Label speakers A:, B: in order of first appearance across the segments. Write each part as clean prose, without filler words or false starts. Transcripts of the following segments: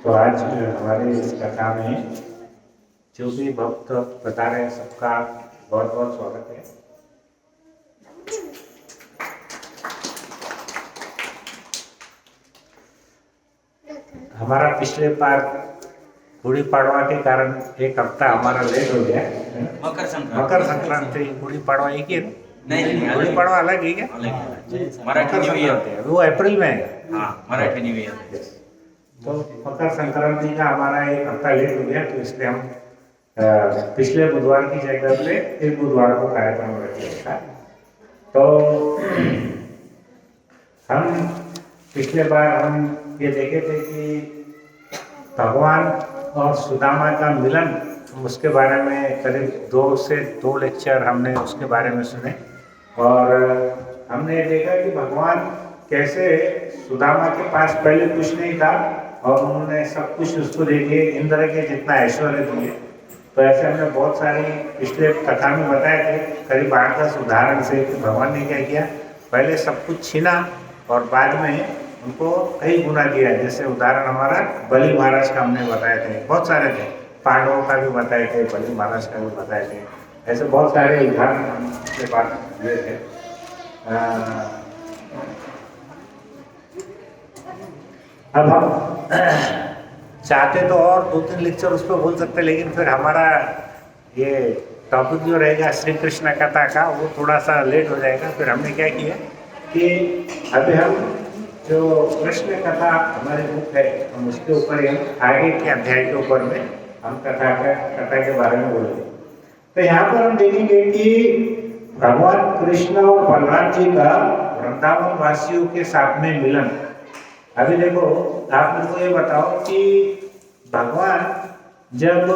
A: तो आज हमारे इस कथा में जो भी भक्त बता रहे हैं सबका बहुत बहुत स्वागत है। हमारा पिछले बार गुड़ी पड़वा के कारण एक हफ्ता हमारा लेट हो गया। मकर संक्रांति गुड़ी पड़वा एक ही
B: नहीं,
A: गुड़ी पड़वा अलग ही क्या?
B: मराठी न्यू ईयर
A: है वो अप्रैल में है।
B: हाँ, मराठी न्यू ईयर।
A: तो मकर संक्रांति का हमारा एक हफ्ता लेट हो गया, तो इसलिए हम पिछले बुधवार की जगह पे इस बुधवार को कार्यक्रम रख लिया था। तो हम पिछले बार हम ये देखे थे कि भगवान और सुदामा का मिलन, उसके बारे में करीब 2 से 2 लेक्चर हमने उसके बारे में सुने और हमने देखा कि भगवान कैसे सुदामा के पास पहले कुछ नहीं था और उन्होंने सब कुछ उसको दे दिए, इंद्र के जितना ऐश्वर्य दिए। तो ऐसे हमने बहुत सारी पिछले कथा में बताए थे, करीब 8-10 उदाहरण से कि भगवान ने क्या किया, पहले सब कुछ छीना और बाद में उनको कई गुना दिया। जैसे उदाहरण हमारा बलि महाराज का हमने बताए थे, बहुत सारे थे, पांडवों का भी बताए थे, बलि महाराज का भी बताए थे। ऐसे बहुत सारे उदाहरण हम पिछले बार दिए थे। अब हम चाहते तो और 2-3 लेक्चर उस पर बोल सकते, लेकिन फिर हमारा ये टॉपिक जो रहेगा श्री कृष्ण कथा का वो थोड़ा सा लेट हो जाएगा। फिर हमने क्या किया कि अभी हम जो कृष्ण कथा हमारी बुक है, हम उसके ऊपर ही आगे के अध्याय के ऊपर में हम कथा के बारे में बोलेंगे। तो यहाँ पर हम देखेंगे कि भगवान कृष्ण और बलराम जी का वृंदावन वासियों के साथ में मिलन। अभी देखो, आप मेरे को ये बताओ कि भगवान जब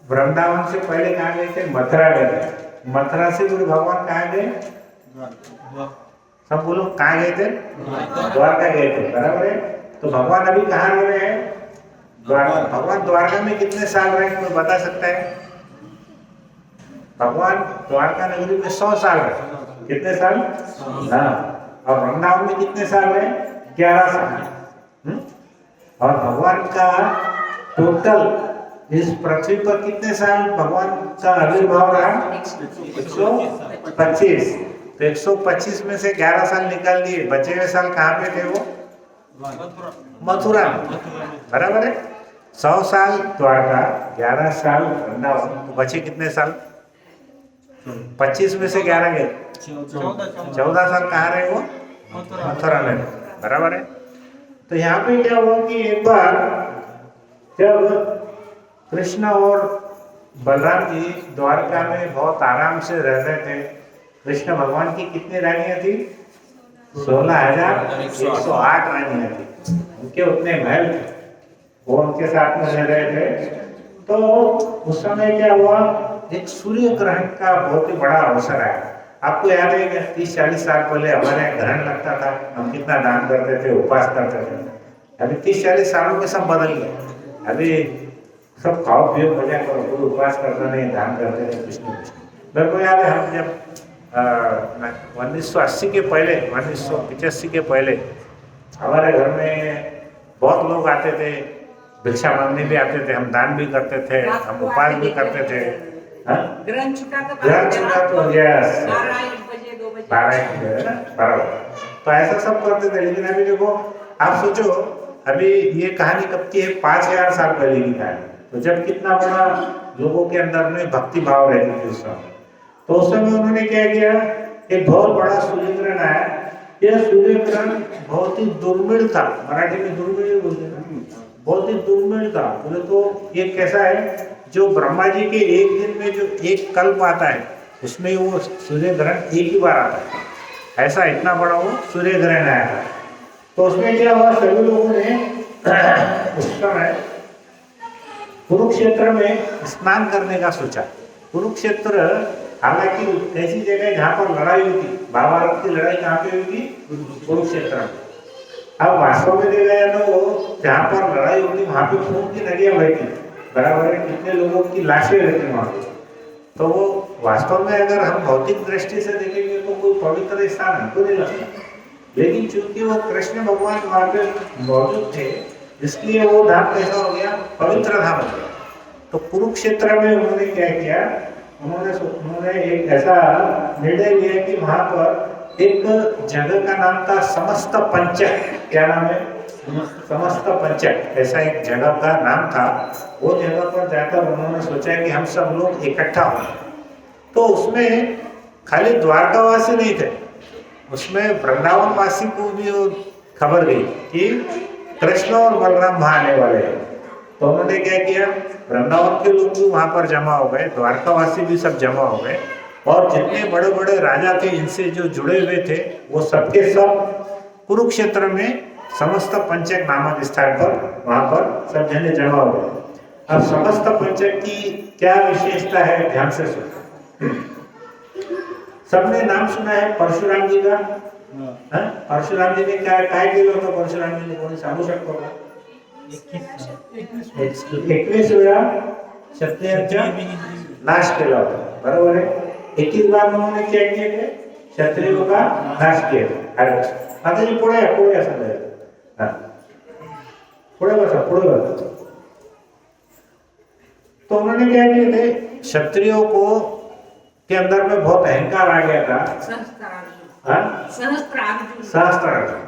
A: वृंदावन से पहले कहाँ गए थे? मथुरा गए थे। मथुरा से फिर भगवान कहाँ गए? सब बोलो, कहाँ गए थे? द्वारका गए थे, बराबर है। तो भगवान अभी कहाँ रह रहे हैं? द्वारका। भगवान द्वारका में कितने साल रहे, कोई बता सकता है? भगवान द्वारका नगरी में 100 साल रहे। कितने साल? हाँ। और वृंदावन में कितने साल रहे? 11 साल। और भगवान का टोटल इस पृथ्वी पर कितने साल भगवान का आविर्भाव रहा? 125। तो 125 में से 11 साल निकाल दिए, बचे हुए साल कहाँ पे थे वो? मथुरा में, बराबर है। 100 साल द्वारका, 11 साल वृंदावन, तो बचे कितने साल? 25 में से 11 गए, 14 साल कहाँ रहे वो? मथुरा में, बराबर है। तो यहाँ पे क्या हुआ कि एक बार जब कृष्ण और बलराम जी द्वारका में बहुत आराम से रह रहे थे, कृष्ण भगवान की कितनी रानियां थी? 16,108 रानियां थी। उनके उतने महल थे, वो उनके साथ में रह रहे थे। तो उस समय क्या हुआ, एक सूर्य ग्रहण का बहुत ही बड़ा अवसर आया। आपको याद है कि 30-40 साल पहले हमारे यहाँ ग्रहण लगता था, हम कितना दान करते थे, उपवास करते थे। अभी 30-40 सालों में सब बदल गया। अभी सब खाओ पियो मजा करो, कोई उपवास करता नहीं, दान करते थे, कुछ नहीं। मेरे को याद है हम जब 1980 के पहले, 1985 के पहले हमारे घर में बहुत लोग आते थे, भिक्षा मांगने भी आते थे, हम दान भी करते थे, हम उपवास भी करते थे।
C: ग्रहण छुटा तो
A: 12 तो ऐसा सब करते थे। लेकिन अभी देखो, आप सोचो, अभी ये कहानी कब की है? 5000 साल पहले की कहानी। तो जब कितना बड़ा लोगों के अंदर में भक्ति भाव रहती थी उस समय। तो उस समय उन्होंने क्या किया, एक बहुत बड़ा सूर्य ग्रहण आया। यह सूर्य ग्रहण बहुत ही दुर्मिल था, मराठी में दुर्मिल बोलते हैं, बहुत ही दुर्मिल था। बोले तो ये कैसा है, जो ब्रह्मा जी के एक दिन में जो एक कल्प आता है, उसमें वो सूर्य ग्रहण एक ही बार आता है। ऐसा इतना बड़ा वो सूर्य ग्रहण आया था। तो उसमें क्या हुआ, सभी लोगों ने उस समय कुरुक्षेत्र में स्नान करने का सोचा। कुरुक्षेत्र हालांकि ऐसी जगह जहाँ पर लड़ाई हुई थी, महाभारत की लड़ाई कहाँ पे हुई थी? कुरुक्षेत्र में। अब वास्तव में देखा जाए तो जहाँ पर लड़ाई होती वहाँ पे खून की नदियाँ बहती, बराबर है, कितने लोगों की लाशें रहती वहाँ पे। तो वो वास्तव में अगर हम भौतिक दृष्टि से देखेंगे तो कोई पवित्र स्थान हमको नहीं लगता। लेकिन चूंकि वो कृष्ण भगवान वहाँ पे मौजूद थे, इसलिए वो धाम कैसा हो गया, पवित्र धाम हो गया। तो कुरुक्षेत्र में उन्होंने क्या किया, उन्होंने एक ऐसा निर्णय लिया कि वहां पर एक जगह का नाम था समस्त पंचक। क्या नाम है? समस्त पंचक, ऐसा एक जगह का नाम था। वो जगह पर जाकर उन्होंने सोचा कि हम सब लोग इकट्ठा हो। तो उसमें खाली द्वारकावासी नहीं थे, उसमें वृंदावन वासी को भी वो खबर गई कि कृष्ण और बलराम वहां आने वाले हैं। तो उन्होंने क्या किया, वृंदावन के लोग भी वहां पर जमा हो गए, द्वारकावासी भी सब जमा हो गए, और जितने बड़े बड़े राजा थे इनसे जो जुड़े हुए थे वो सबके सब कुरुक्षेत्र में समस्त पंचक नामक स्थान पर वहां पर सब जने जमा हो गए। अब समस्त पंचक की क्या विशेषता है, ध्यान से सुनो। सबने नाम सुना है परशुराम जी का। परशुराम जी ने काय केलं होतं? परशुराम जी ने कोणी सांगू शकतो का? 21 वेळा क्षत्रियांचा नाश केला होता, बरोबर है। 21 बार उन्होंने क्या किया थे? क्षत्रियों का नाश किया। अरे आता जी पुढे असं जाईल, पुढे बसा। तो उन्होंने क्या किए थे, क्षत्रियों को के अंदर में बहुत अहंकार आ गया था। सहस्त्रार्जुन।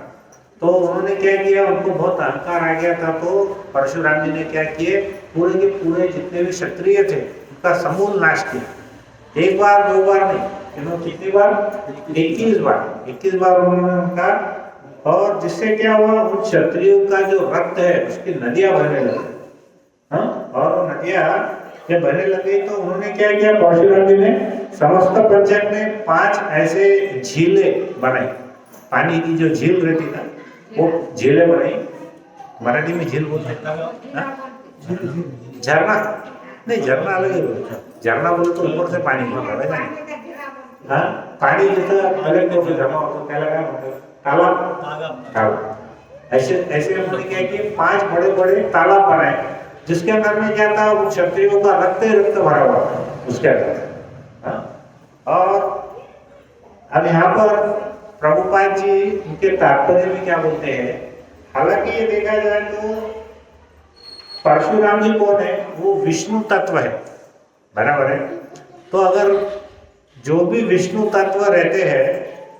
A: तो उन्होंने क्या किया, उनको बहुत अहंकार आ गया था। तो परशुराम जी ने क्या किए, पूरे के पूरे जितने भी क्षत्रिय थे उनका समूल नाश किया। एक बार दो बार नहीं, कितनी बार? 21 बार उन्होंने उनका। और जिससे क्या हुआ, उन क्षत्रियों का जो रक्त है उसकी नदियां बहने लगी। और वो नदियां जब बहने लगी तो उन्होंने क्या किया, परशुराम जी ने समस्त पंचक में 5 ऐसे झीलें बनाई। पानी की जो झील रहती ना, वो झीलें बनाई। मराठी में झील बोलते हैं, झरना नहीं, झरना अलग है। झरना बोले तो ऊपर से पाणी गिरतं है ना, पाणी जिथं अलग जमा होतो त्याला काय म्हणतात? तालाब। ऐसे उन्होंने क्या किया, 5 बड़े बड़े तालाब बनाए, जिसके अंदर में क्या था, वो क्षत्रियों का रक्त भरा हुआ था उसके अंदर। और अब यहाँ पर प्रभुपाद जी उनके तात्पर्य में क्या बोलते हैं, हालांकि ये देखा जाए तो परशुराम जी कौन है, वो विष्णु तत्व है, बराबर है। तो अगर जो भी विष्णु तत्व रहते हैं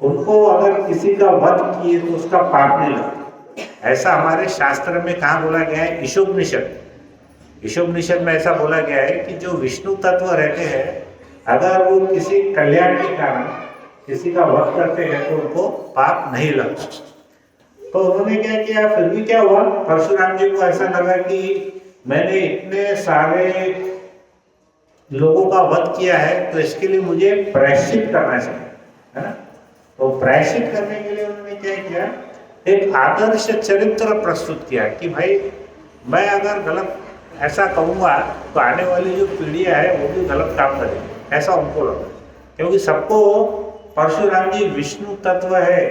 A: उनको अगर किसी का वध किए तो उसका पाप नहीं लगता। ऐसा हमारे शास्त्र में कहाँ बोला गया है, ईशोपनिषद में ऐसा बोला गया है कि जो विष्णु तत्व रहते हैं अगर वो किसी कल्याण के कारण किसी का वध करते हैं तो उनको पाप नहीं लगता। तो उन्होंने क्या किया, फिर भी क्या हुआ, परशुराम जी को ऐसा लगा कि मैंने इतने सारे लोगों का वध किया है तो इसके लिए मुझे प्रायश्चित करना चाहिए, है ना। तो प्रायश्चित करने के लिए उन्होंने क्या किया, एक आदर्श चरित्र प्रस्तुत किया कि भाई मैं अगर गलत ऐसा कहूँगा तो आने वाली जो पीढ़ियाँ है वो भी गलत काम करेगी, ऐसा उनको लगा। क्योंकि सबको परशुराम जी विष्णु तत्व है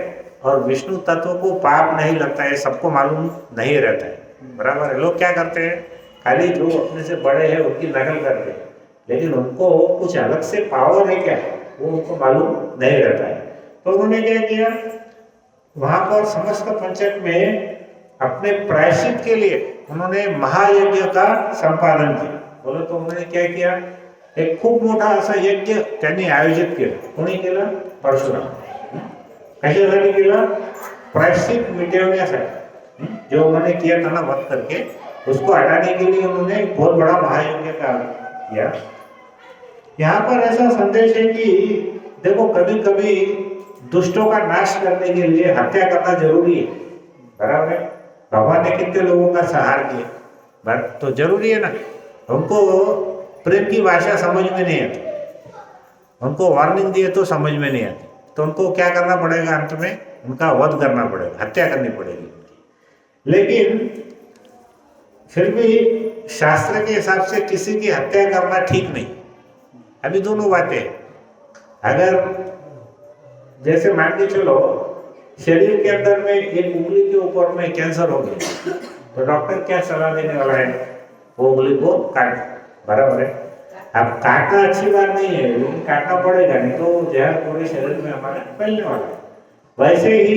A: और विष्णु तत्व को पाप नहीं लगता है, सबको मालूम नहीं रहता है, बराबर है। लोग क्या करते हैं, खाली जो अपने से बड़े हैं उनकी नकल करते हैं, लेकिन उनको कुछ अलग से पावर है क्या, वो उनको मालूम नहीं रहता है। तो उन्होंने क्या किया, वहां पर समस्त पंचक में अपने प्रायश्चित के लिए उन्होंने महायज्ञ का संपादन किया। बोलो तो उन्होंने क्या किया, एक खूप मोठा असा यज्ञ त्यांनी आयोजित केला। कोणी केला? परशुराम। कशासाठी केला? प्रायश्चित मिटवण्यासाठी। जो उन्होंने किया था ना वध करके, उसको हटाने के लिए उन्होंने एक बहुत बड़ा महायज्ञ का किया। यहाँ पर ऐसा संदेश है कि देखो कभी कभी दुष्टों का नाश करने के लिए हत्या करना जरूरी है, बराबर है। भगवान ने कितने लोगों का संहार किया, तो जरूरी है ना। उनको प्रेम की भाषा समझ में नहीं आती, उनको वार्निंग दिए तो समझ में नहीं आती, तो उनको क्या करना पड़ेगा, अंत में उनका वध करना पड़ेगा, हत्या करनी पड़ेगी। लेकिन फिर भी शास्त्र के हिसाब से किसी की हत्या करना ठीक नहीं। अभी दोनों बातें, अगर जैसे मान के चलो शरीर के अंदर में एक उंगली के ऊपर में कैंसर हो गया, तो डॉक्टर क्या सलाह देने वाला है, वो उंगली को काट, बराबर है। अब काटना अच्छी बात नहीं है, लेकिन काटना पड़ेगा, नहीं तो जहर पूरे शरीर में हमारे फैलने वाला है। वैसे ही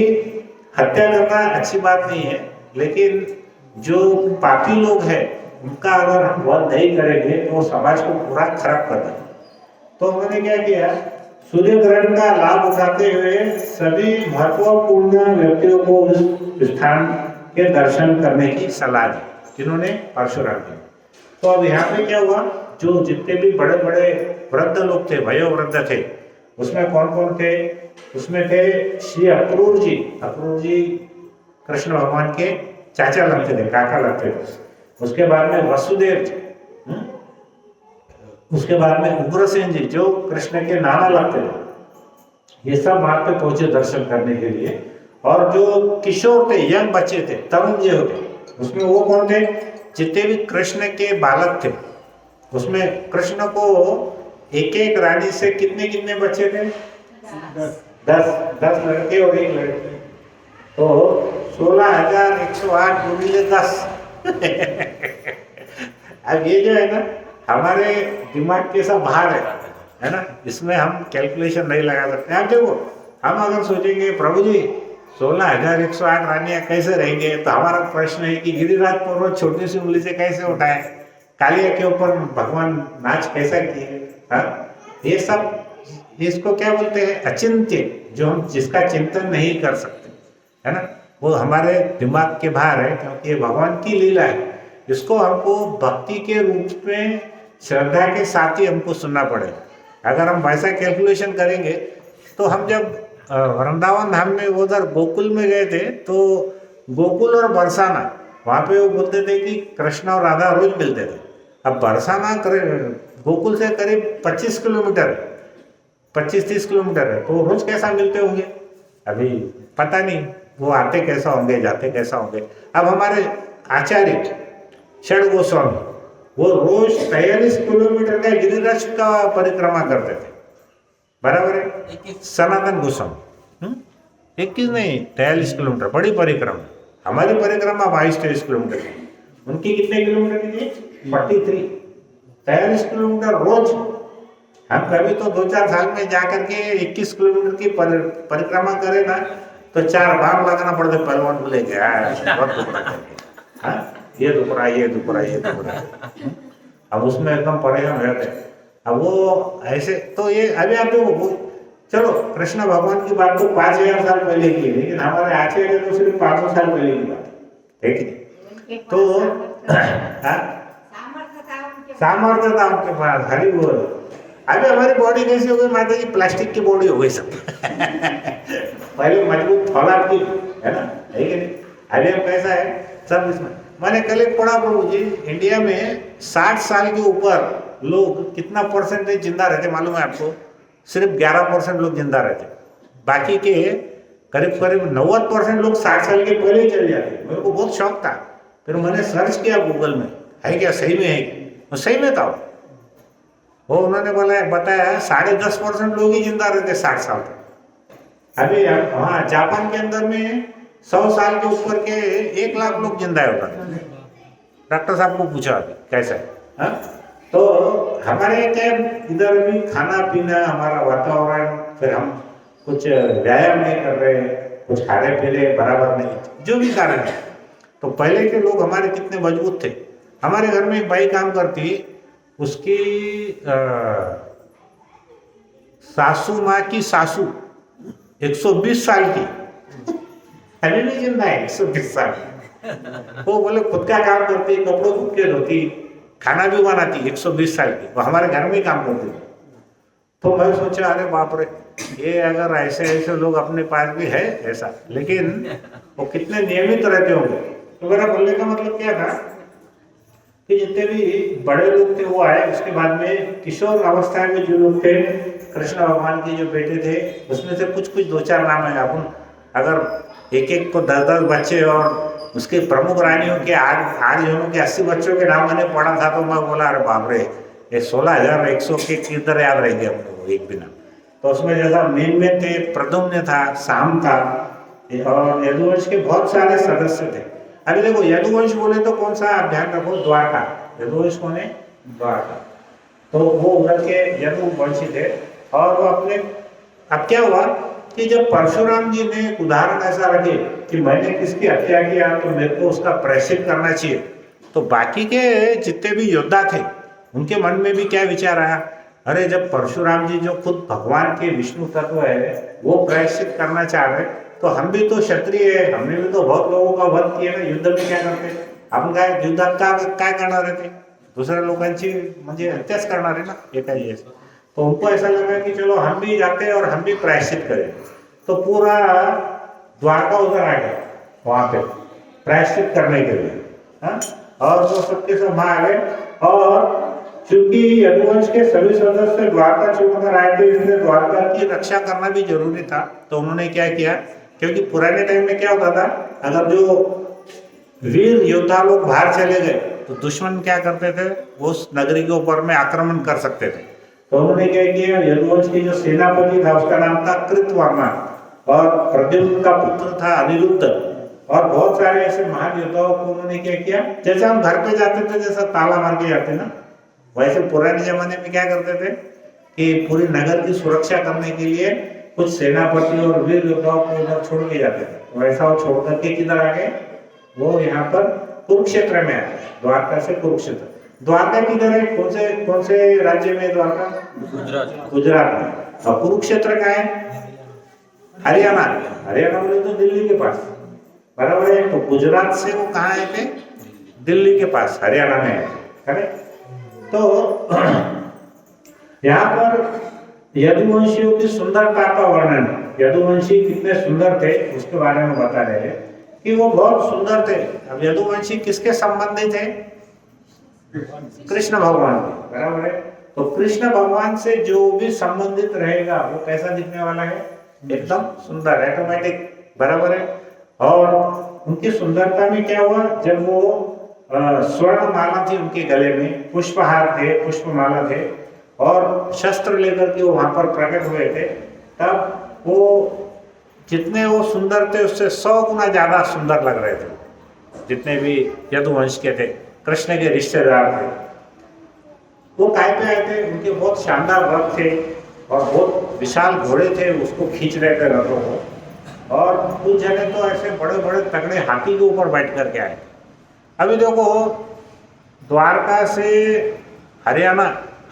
A: हत्या करना अच्छी बात नहीं है, लेकिन जो पापी लोग हैं उनका अगर हम वध नहीं करेंगे तो वो समाज को पूरा खराब कर देंगे। तो उन्होंने क्या किया, सूर्य ग्रहण का लाभ उठाते हुए सभी महत्वपूर्ण व्यक्तियों को उस स्थान के दर्शन करने की सलाह दी, जिन्होंने परशुराम जी। तो अब यहाँ पे क्या हुआ, जो जितने भी बड़े बड़े वृद्ध लोग थे, वयोवृद्ध थे, उसमें कौन कौन थे, उसमें थे श्री अक्रूर जी। अक्रूर जी कृष्ण भगवान के चाचा लगते थे, काका लगते थे। उसके बाद में वसुदेव जी, उसके बाद में उग्रसेन जी जो कृष्ण के नाना लगते थे। ये सब वहां पे पहुंचे दर्शन करने के लिए। और जो किशोर थे, यंग बच्चे थे, तरुण जो थे, उसमें वो कौन थे, जितने भी कृष्ण के बालक थे, उसमें कृष्ण को एक एक रानी से कितने कितने बच्चे थे, 10 लड़के और एक लड़की, तो 16,108 गुणिले 10। अब ये जो है ना, हमारे दिमाग के सब बाहर है ना, इसमें हम कैलकुलेशन नहीं लगा सकते। आप देखो, हम अगर सोचेंगे प्रभु जी 16,108 रानियां कैसे रहेंगे, तो हमारा प्रश्न है कि गिरिराज पर्वत छोटी सी उंगली से कैसे उठाए, कालिया के ऊपर भगवान नाच कैसा किए। ये सब, इसको क्या बोलते हैं, अचिंत्य, जो हम जिसका चिंतन नहीं कर सकते, है ना, वो हमारे दिमाग के बाहर है, क्योंकि ये भगवान की लीला है। इसको हमको भक्ति के रूप में श्रद्धा के साथ ही हमको सुनना पड़ेगा। अगर हम वैसा कैलकुलेशन करेंगे, तो हम जब वृंदावन धाम में उधर गोकुल में गए थे, तो गोकुल और बरसाना, वहाँ पे वो बोलते थे कि कृष्ण और राधा रोज मिलते थे। अब बरसाना गोकुल से करीब 25 किलोमीटर, 25-30 किलोमीटर है, तो रोज कैसा मिलते होंगे, अभी पता नहीं, वो आते कैसा होंगे, जाते कैसा होंगे। अब हमारे आचार्य षड गोस्वामी, वो रोज 43 किलोमीटर का गिरिराज का परिक्रमा करते थे, बराबर है। सनातन गोस्वामी 21 नहीं, 43 किलोमीटर, बड़ी परिक्रमा। हमारी परिक्रमा 22-23 किलोमीटर की, उनकी कितने किलोमीटर की थी, 43, 43 किलोमीटर रोज। हम कभी तो 2-4 साल में जाकर के 21 किलोमीटर की परिक्रमा करें ना, तो 4 बार लगाना पड़ते पहलवान को लेके, बहुत दुख रहा है, ये दुख रहा है, ये दुख रहा है, ये दुख रहा है। अब उसमें एकदम परेशान हो जाते हैं। अब वो ऐसे, तो ये अभी आप देखो, चलो कृष्ण भगवान की बात तो 5,000 साल पहले की है, लेकिन हमारे आचार्य तो सिर्फ 500 साल पहले की बात है कि नहीं। तो सामर्थ्य था उनके पास, हरी बोल। अभी हमारी बॉडी कैसी हो गई माता जी, प्लास्टिक की बॉडी हो गई सब। पहले मजबूत फौलाद की, है ना, है कि नहीं। अभी हम कैसा है सब इसमें। मैंने कल एक पढ़ा प्रभु जी, इंडिया में 60 साल के ऊपर लोग कितना परसेंटेज जिंदा रहते मालूम है आपको, सिर्फ 11% लोग जिंदा रहते, बाकी के करीब करीब 90% लोग 60 साल के पहले ही चले जाते। मेरे को बहुत शौक था, फिर मैंने सर्च किया गूगल में, है क्या, सही में है, और सही में था वो। उन्होंने बताया 10.5% लोग ही जिंदा रहते 60 साल तक। अभी हाँ, जापान के अंदर में 100 साल के ऊपर के 1 लाख लोग जिंदा है उधर। डॉक्टर साहब को पूछा अभी कैसा है। तो हमारे क्या इधर भी खाना पीना, हमारा वातावरण, फिर हम कुछ व्यायाम नहीं कर रहे, कुछ खा रहे पी रहे बराबर नहीं, जो भी कारण है। तो पहले के लोग हमारे कितने मजबूत थे। हमारे घर में एक बाई काम करती, उसकी सासू माँ की सासू 120 साल की, अभी भी जिंदा है, 120 साल। वो बोले खुद का काम करती, कपड़ों खुद के धोती, खाना भी बनाती, 120 साल की, वो हमारे घर में ही काम करती थी। तो मैं सोचा अरे बाप रे, ये अगर ऐसे लोग अपने पास भी है ऐसा, लेकिन वो कितने नियमित रहते होंगे। तो मेरा बोलने का मतलब क्या था कि जितने भी बड़े लोग थे वो आए, उसके बाद में किशोर अवस्था में जो लोग थे, कृष्ण भगवान के जो बेटे थे, उसमें से कुछ 2-4 नाम है। अपन अगर एक को 10-10 बच्चे और उसके प्रमुख रानियों के 8 जनों के 80 बच्चों के नाम मैंने पढ़ा था, तो मैं बोला अरे बाप रे, ये 16,100 के किधर याद रहेंगे अपने को एक बिना। तो उसमें जैसा मेन में थे, प्रद्युम्न था, साम था, और यदुवंश के बहुत सारे सदस्य थे। अभी देखो यदुवंश बोले तो कौन सा, आप ध्यान रखो, द्वारका। यदुवंश कौन है, द्वारका। तो वो उधर के यदुवंशी थे। और वो अपने, अब क्या हुआ, कि जब परशुराम जी ने एक उदाहरण ऐसा रखे कि मैंने किसकी हत्या किया तो मेरे को उसका प्रायश्चित करना चाहिए, तो बाकी के जितने भी योद्धा थे उनके मन में भी क्या विचार आया, अरे जब परशुराम जी जो खुद भगवान के विष्णु तत्व है वो प्रायश्चित करना चाह रहे, तो हम भी तो क्षत्रिय है, हमने भी तो बहुत लोगों का वध किया ना, युद्ध में क्या करते, आपण काय युद्धात काय करणार आहे ते, दूसऱ्या लोकांची म्हणजे हत्याच करणार है ना एका जैसे। तो उनको ऐसा लगा कि चलो हम भी जाते हैं और हम भी प्रायश्चित करें, तो पूरा द्वारका उधर आ गया वहां पे प्रायश्चित करने के लिए। हाँ? और वो सबके सब वहां आ गए, और चूंकि यदुवंश के सभी सदस्य द्वारका छोड़कर आए थे इसलिए द्वारका की रक्षा करना भी जरूरी था, तो उन्होंने क्या किया, क्योंकि पुराने टाइम में क्या होता था, अगर जो वीर योद्धा लोग बाहर चले गए तो दुश्मन क्या करते थे, वो उस नगरी के ऊपर में आक्रमण कर सकते थे। तो उन्होंने क्या किया, यदुवंश की जो सेनापति था उसका नाम था कृतवर्मा, और प्रद्युम्न का पुत्र था अनिरुद्ध, और बहुत सारे ऐसे महान योद्धाओं को उन्होंने क्या किया, जैसे हम घर पे जाते थे जैसा ताला मार के जाते ना, वैसे पुराने जमाने में क्या करते थे कि पूरी नगर की सुरक्षा करने के लिए कुछ सेनापति और वीर योद्धाओं को उधर छोड़ के जाते थे। वैसा वो छोड़ करके किधर आ गए, वो यहाँ पर कुरुक्षेत्र में आए, द्वारका से कुरुक्षेत्र। द्वारका किधर है, कौन से राज्य में द्वारका, गुजरात में। और कुरुक्षेत्र का है हरियाणा, हरियाणा बोले तो दिल्ली के पास, बराबर है। तो गुजरात से वो कहाँ आए थे, दिल्ली के पास, हरियाणा में है, करेक्ट। तो यहाँ पर यदुवंशियों की सुंदरता का वर्णन, यदुवंशी कितने सुंदर थे उसके बारे में बता रहे हैं कि वो बहुत सुंदर थे। अब यदुवंशी किसके संबंधित थे, कृष्ण भगवान के, बराबर है। तो कृष्ण भगवान से जो भी संबंधित रहेगा वो कैसा दिखने वाला है, एकदम सुंदर, ऑटोमेटिक, बराबर है। और उनकी सुंदरता में क्या हुआ, जब वो स्वर्ण माला थी उनके गले में, पुष्पहार थे, पुष्पमाला थे, और शस्त्र लेकर के वो वहां पर प्रकट हुए थे, तब वो जितने वो सुंदर थे उससे 100 गुना ज्यादा सुंदर लग रहे थे जितने भी यदुवंश के थे, कृष्ण के रिश्तेदार थे। वो काय पे आए थे, उनके बहुत शानदार रथ थे और बहुत विशाल घोड़े थे, उसको खींच रहे थे रथों को, और कुछ जने तो ऐसे बड़े बड़े तगड़े हाथी के ऊपर बैठ करके आए। अभी देखो द्वारका से हरियाणा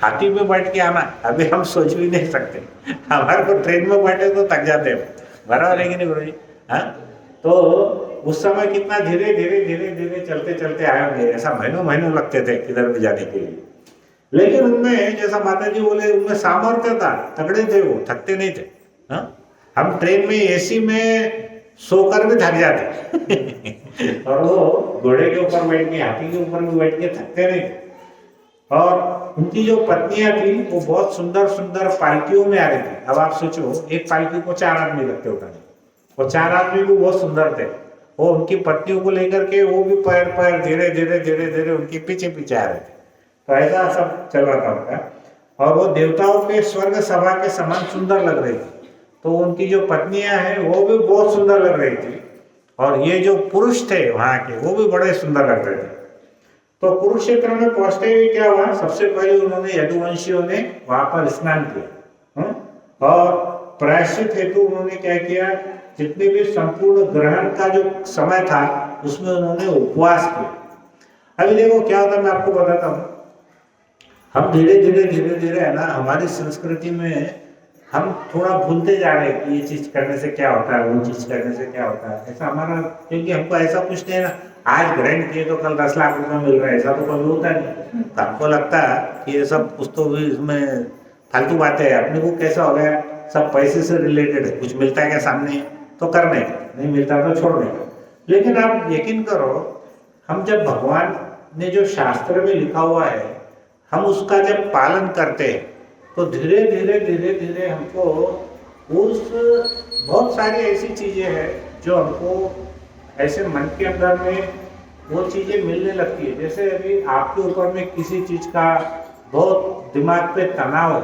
A: हाथी पे बैठ के आना अभी हम सोच भी नहीं सकते, हमारे को ट्रेन में बैठे तो थक जाते हैं, बराबर है कि नहीं गुरुजी। हाँ, तो उस समय कितना धीरे धीरे धीरे धीरे चलते चलते आए होंगे, ऐसा महीनों महीनों लगते थे किधर भी जाने के लिए। लेकिन उनमें जैसा माता जी बोले, उनमें सामर्थ्य था, तगड़े थे, वो थकते नहीं थे। हाँ, हम ट्रेन में एसी में सोकर भी थक जाते और वो घोड़े के ऊपर बैठ के, हाथी के ऊपर भी बैठ के थकते नहीं थे। और उनकी जो पत्नियां थी वो बहुत सुंदर सुंदर पालकियों में आ रही थी। अब आप सोचो, एक पालकी को 4 आदमी लगते उठाने, वो 4 आदमी भी बहुत सुंदर थे। वो उनकी पत्नियों को लेकर के वो भी पैर पैर धीरे धीरे धीरे धीरे उनके पीछे पीछे आ रहे थे। तो ऐसा सब चल रहा था उनका। और वो देवताओं के स्वर्ग सभा के समान सुंदर लग रही थी। तो उनकी जो पत्नियां हैं वो भी बहुत सुंदर लग रही थी, और ये जो पुरुष थे वहां के वो भी बड़े सुंदर लग रहे थे। तो कुरुक्षेत्र में पहुंचते हुए क्या हुआ, सबसे पहले उन्होंने यदुवंशियों ने वहां पर स्नान किया, और प्रायश्चित हेतु उन्होंने क्या किया, जितने भी संपूर्ण ग्रहण का जो समय था उसमें उन्होंने उपवास किया। अभी देखो क्या होता है, मैं आपको बताता हूँ। हम धीरे धीरे धीरे धीरे है ना, हमारी संस्कृति में हम थोड़ा भूलते जा रहे हैं कि ये चीज करने से क्या होता है, वो चीज करने से क्या होता है, ऐसा हमारा, क्योंकि हमको ऐसा कुछ नहीं है ना, आज ग्रहण किए तो कल 10 लाख रुपए मिल रहा है, ऐसा तो कभी होता नहीं। तो हमको लगता है कि ये सब कुछ तो भी इसमें फालतू बातें है। अपने को कैसा हो गया, सब पैसे से रिलेटेड है, कुछ मिलता है क्या सामने तो करने का, नहीं मिलता तो छोड़ने का। लेकिन आप यकीन करो, हम जब भगवान ने जो शास्त्र में लिखा हुआ है हम उसका जब पालन करते हैं तो धीरे धीरे धीरे धीरे हमको उस बहुत सारी ऐसी चीज़ें हैं जो हमको ऐसे मन के अंदर में वो चीज़ें मिलने लगती है। जैसे अभी आपके ऊपर में किसी चीज़ का बहुत दिमाग पे तनाव है,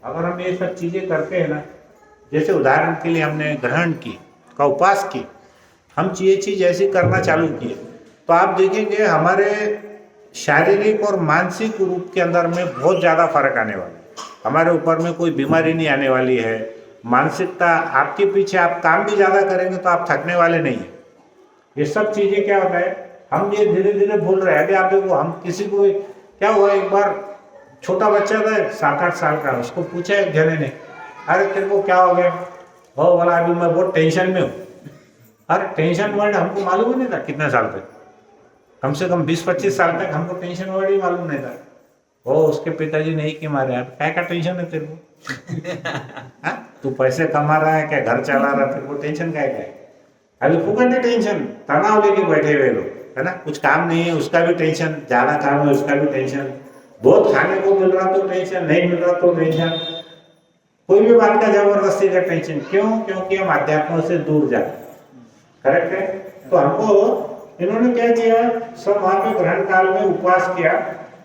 A: अगर हम ये सब चीज़ें करते हैं ना, जैसे उदाहरण के लिए हमने ग्रहण की का उपवास की, हम ये चीज़ ऐसी करना चालू किए तो आप देखेंगे हमारे शारीरिक और मानसिक रूप के अंदर में बहुत ज़्यादा फर्क आने वाला है। हमारे ऊपर में कोई बीमारी नहीं आने वाली है, मानसिकता आपके पीछे, आप काम भी ज़्यादा करेंगे तो आप थकने वाले नहीं हैं। ये सब चीज़ें क्या होता है, हम ये धीरे धीरे भूल रहे हैं। अभी आप देखो, हम किसी को क्या हुआ, एक बार छोटा बच्चा था 7-8 साल का, उसको पूछा एक जने ने, अरे तेरे को क्या हो गया? वो बोला अभी मैं बहुत टेंशन में हूँ। अरे टेंशन वर्ड हमको मालूम ही नहीं था कितने साल तक, कम से कम 20-25 साल तक हमको टेंशन वर्ड ही मालूम नहीं था। वो उसके पिताजी नहीं कि मारे, यार क्या क्या टेंशन है तेरे को? तू पैसे कमा रहा है क्या, घर चला रहा है, तेरे को टेंशन क्या है? अभी फुकट है टेंशन, तनाव लेके बैठे हुए लोग, है ना। कुछ काम नहीं है उसका भी टेंशन, ज्यादा काम है उसका भी टेंशन, बहुत खाने को मिल रहा तो टेंशन, नहीं मिल रहा तो टेंशन, कोई भी बात का जबरदस्ती का टेंशन। क्यों? क्योंकि हम अध्यात्म से दूर जाते। करेक्ट है। तो हमको इन्होंने क्या किया, सब वहां पे ग्रहण काल में उपवास किया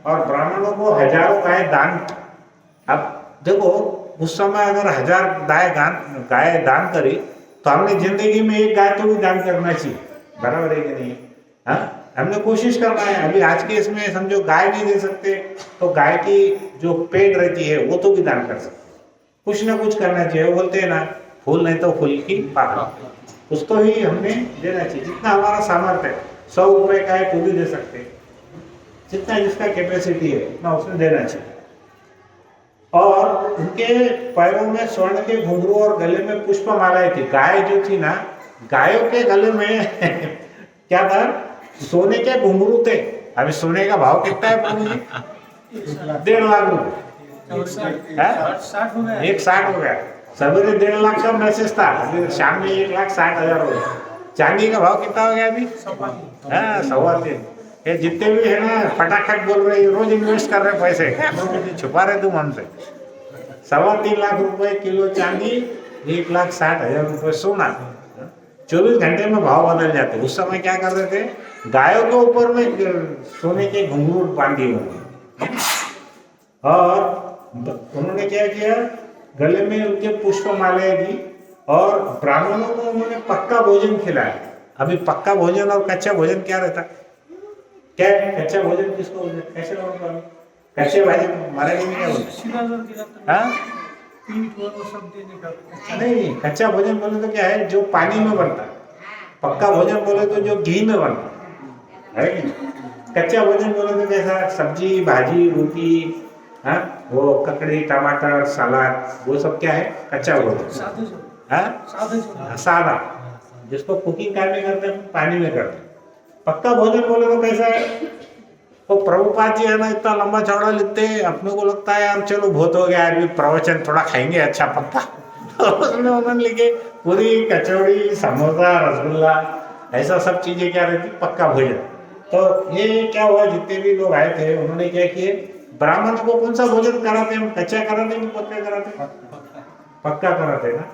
A: और ब्राह्मणों को हजारों गाय दान। अब देखो, उस समय अगर 1000 गाय दान करी तो हमने जिंदगी में एक गाय तो भी दान करना चाहिए, बराबर है कि नहीं? हाँ, हमने कोशिश करना है। अभी आज के इसमें समझो गाय नहीं दे सकते तो गाय की जो पेट रहती है वो तो भी दान कर सकते, कुछ ना कुछ करना चाहिए। वो बोलते हैं ना, फूल नहीं तो फूल की पाकड़, उसको ही हमने देना चाहिए। जितना हमारा सामर्थ्य है, 100 रुपए का है तो भी दे सकते हैं, जितना जिसका कैपेसिटी है उतना उसमें देना चाहिए। और उनके पैरों में स्वर्ण के घुंघरू और गले में पुष्प मालाएं थी। गाय जो थी ना, गायों के गले में क्या था, सोने के घुंघरू थे। अभी सोने का भाव कितना है प्रभु जी? 1.5 लाख रुपए, 1.60 हो गया। सवेरे 1.5 लाख का मैसेज था, अभी शाम में 1,60,000 हो गया। चांदी का भाव कितना हो गया अभी? 3.25। ये जितने भी है ना फटाखट बोल रहे, रोज इन्वेस्ट कर रहे पैसे, छुपा रहे तुम हमसे। 3.25 लाख रुपए किलो चांदी, 1,60,000 रुपए सोना। 24 घंटे में भाव बदल जाते। उस समय क्या कर रहे थे, गायों के ऊपर में सोने के घुंघरू बांधी हुए और उन्होंने क्या किया, गले में उनके पुष्प मालाएं दी और ब्राह्मणों को उन्होंने पक्का भोजन खिलाया। अभी पक्का भोजन और कच्चा भोजन क्या रहता? क्या कच्चा भोजन किसको बोलते? कैसे बोलते? कच्चे भोजन मराठी में क्या बोलते? हाँ, नहीं, कच्चा भोजन बोले तो क्या है, जो पानी में बनता है। पक्का भोजन बोले तो जो घी में बनता है कि नहीं? कच्चा भोजन बोले तो कैसा, सब्जी भाजी रोटी, हाँ, वो ककड़ी टमाटर सलाद, वो सब क्या है, कच्चा भोजन। हाँ, सादा, जिसको कुकिंग काय में करते हैं, पानी में करते हैं। पक्का भोजन बोले तो कैसा है, वो प्रभुपाद जी है ना, इतना लंबा चौड़ा लिखते हैं, अपने को लगता है यार चलो बहुत हो गया, अभी प्रवचन थोड़ा खाएंगे अच्छा पक्का। उसमें उन्होंने लिखे पूरी कचौड़ी समोसा रसगुल्ला, ऐसा सब चीजें क्या रहती, पक्का भोजन। तो ये क्या हुआ, जितने भी लोग आए थे उन्होंने क्या किए, ब्राह्मण को कौन सा भोजन कराते हैं, कच्चा कराते हैं कि पक्का कराते? पक्का कराते ना।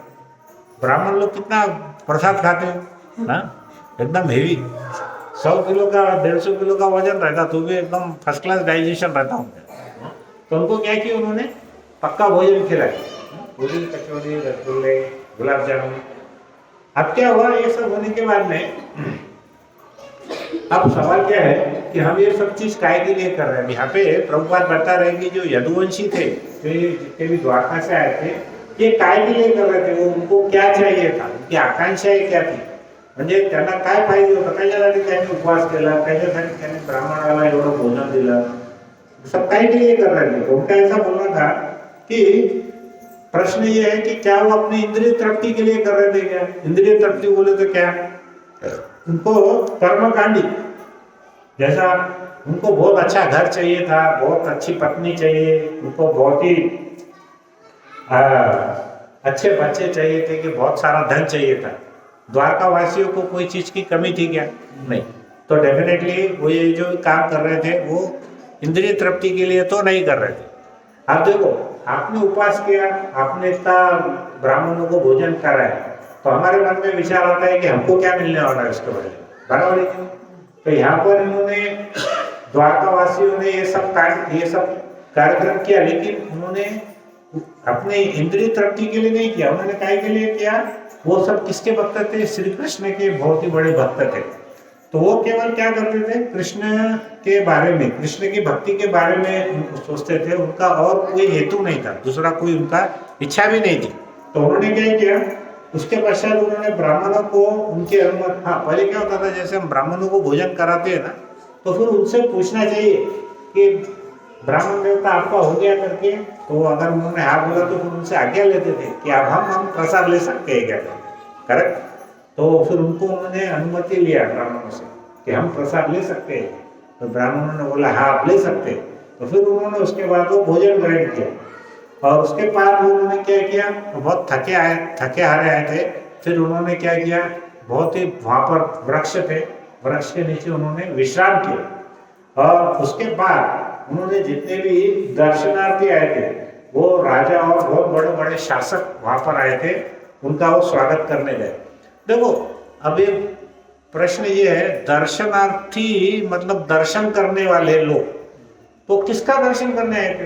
A: ब्राह्मण लोग कितना प्रसाद खाते हैं ना, एकदम हेवी, 100 किलो का 150 किलो का वजन रहता तो भी एकदम फर्स्ट क्लास डाइजेशन रहता उनका। तो उनको क्या किया उन्होंने, पक्का भोजन खिलाया, पूरी कचौड़ी रसगुल्ले गुलाब जामुन। अब क्या हुआ, ये सब होने के बाद में अब सवाल क्या है कि हम ये सब चीज काय के लिए कर रहे हैं। यहाँ पे प्रभुपाद बता रहे हैं कि जो यदुवंशी थे, जो ये जितने भी द्वारका से आए थे, ये काय के लिए कर रहे थे, वो उनको क्या चाहिए था, उनकी आकांक्षाएं क्या थी, म्हणजे त्यांना काय पाहिजे होतं, त्याच्यासाठी त्यांनी उपवास केला, त्याच्यासाठी त्यांनी ब्राह्मणाला एवढं भोजन दिलं, सब काय के लिए कर रहे थे। उनका ऐसा बोलना था कि प्रश्न ये है कि क्या वो अपनी इंद्रिय तृप्ति के लिए कर रहे थे क्या? इंद्रिय तृप्ति बोले तो क्या, उनको कर्मकांडी, जैसा उनको बहुत अच्छा घर चाहिए था, बहुत अच्छी पत्नी चाहिए, उनको बहुत ही अच्छे बच्चे चाहिए थे, कि बहुत सारा धन चाहिए था। द्वारका वासियों को कोई चीज की कमी थी क्या? नहीं। तो डेफिनेटली वो ये जो काम कर रहे थे वो इंद्रिय तृप्ति के लिए तो नहीं कर रहे थे। आप देखो, आपने उपवास किया, आपने इतना ब्राह्मणों को भोजन कराया, तो हमारे मन में विचार आता है कि हमको क्या मिलने वाला है इसके बदले, बराबर है। तो यहाँ पर इन्होंने द्वारका वासियों ने ये सब कार्यक्रम किया, लेकिन उन्होंने अपने इंद्रिय तृप्ति के लिए नहीं किया। उन्होंने काय के लिए किया, वो सब किसके भक्त थे? श्री कृष्ण के बहुत ही बड़े भक्त थे। तो वो केवल क्या करते थे, कृष्ण के बारे में, कृष्ण की भक्ति के बारे में सोचते थे, उनका और कोई हेतु नहीं था, दूसरा कोई उनका इच्छा भी नहीं थी। तो उन्होंने क्या किया, उसके पश्चात उन्होंने ब्राह्मणों को उनके अनुमति, हाँ पहले क्या होता था, जैसे हम ब्राह्मणों को भोजन कराते हैं ना, तो फिर उनसे पूछना चाहिए कि ब्राह्मण देवता आपका हो गया करके, तो अगर उन्होंने हाँ बोला तो फिर उनसे आज्ञा लेते थे कि अब हम प्रसाद ले सकते हैं क्या, करेक्ट। तो फिर उनको उन्होंने अनुमति लिया ब्राह्मणों से कि हम प्रसाद ले सकते हैं, तो ब्राह्मणों ने बोला हाँ आप ले सकते हैं। तो फिर उन्होंने उसके बाद वो भोजन ग्रहण किया, और उसके बाद उन्होंने क्या किया, बहुत थके हारे आए थे, फिर उन्होंने क्या किया, बहुत ही वहाँ पर वृक्ष थे, वृक्ष के नीचे उन्होंने विश्राम किया, और उसके बाद उन्होंने जितने भी दर्शनार्थी आए थे, वो राजा और बहुत बड़े बड़े शासक वहाँ पर आए थे, उनका वो स्वागत करने गए। देखो अभी प्रश्न ये है, दर्शनार्थी मतलब दर्शन करने वाले लोग, तो किसका दर्शन करने आए थे?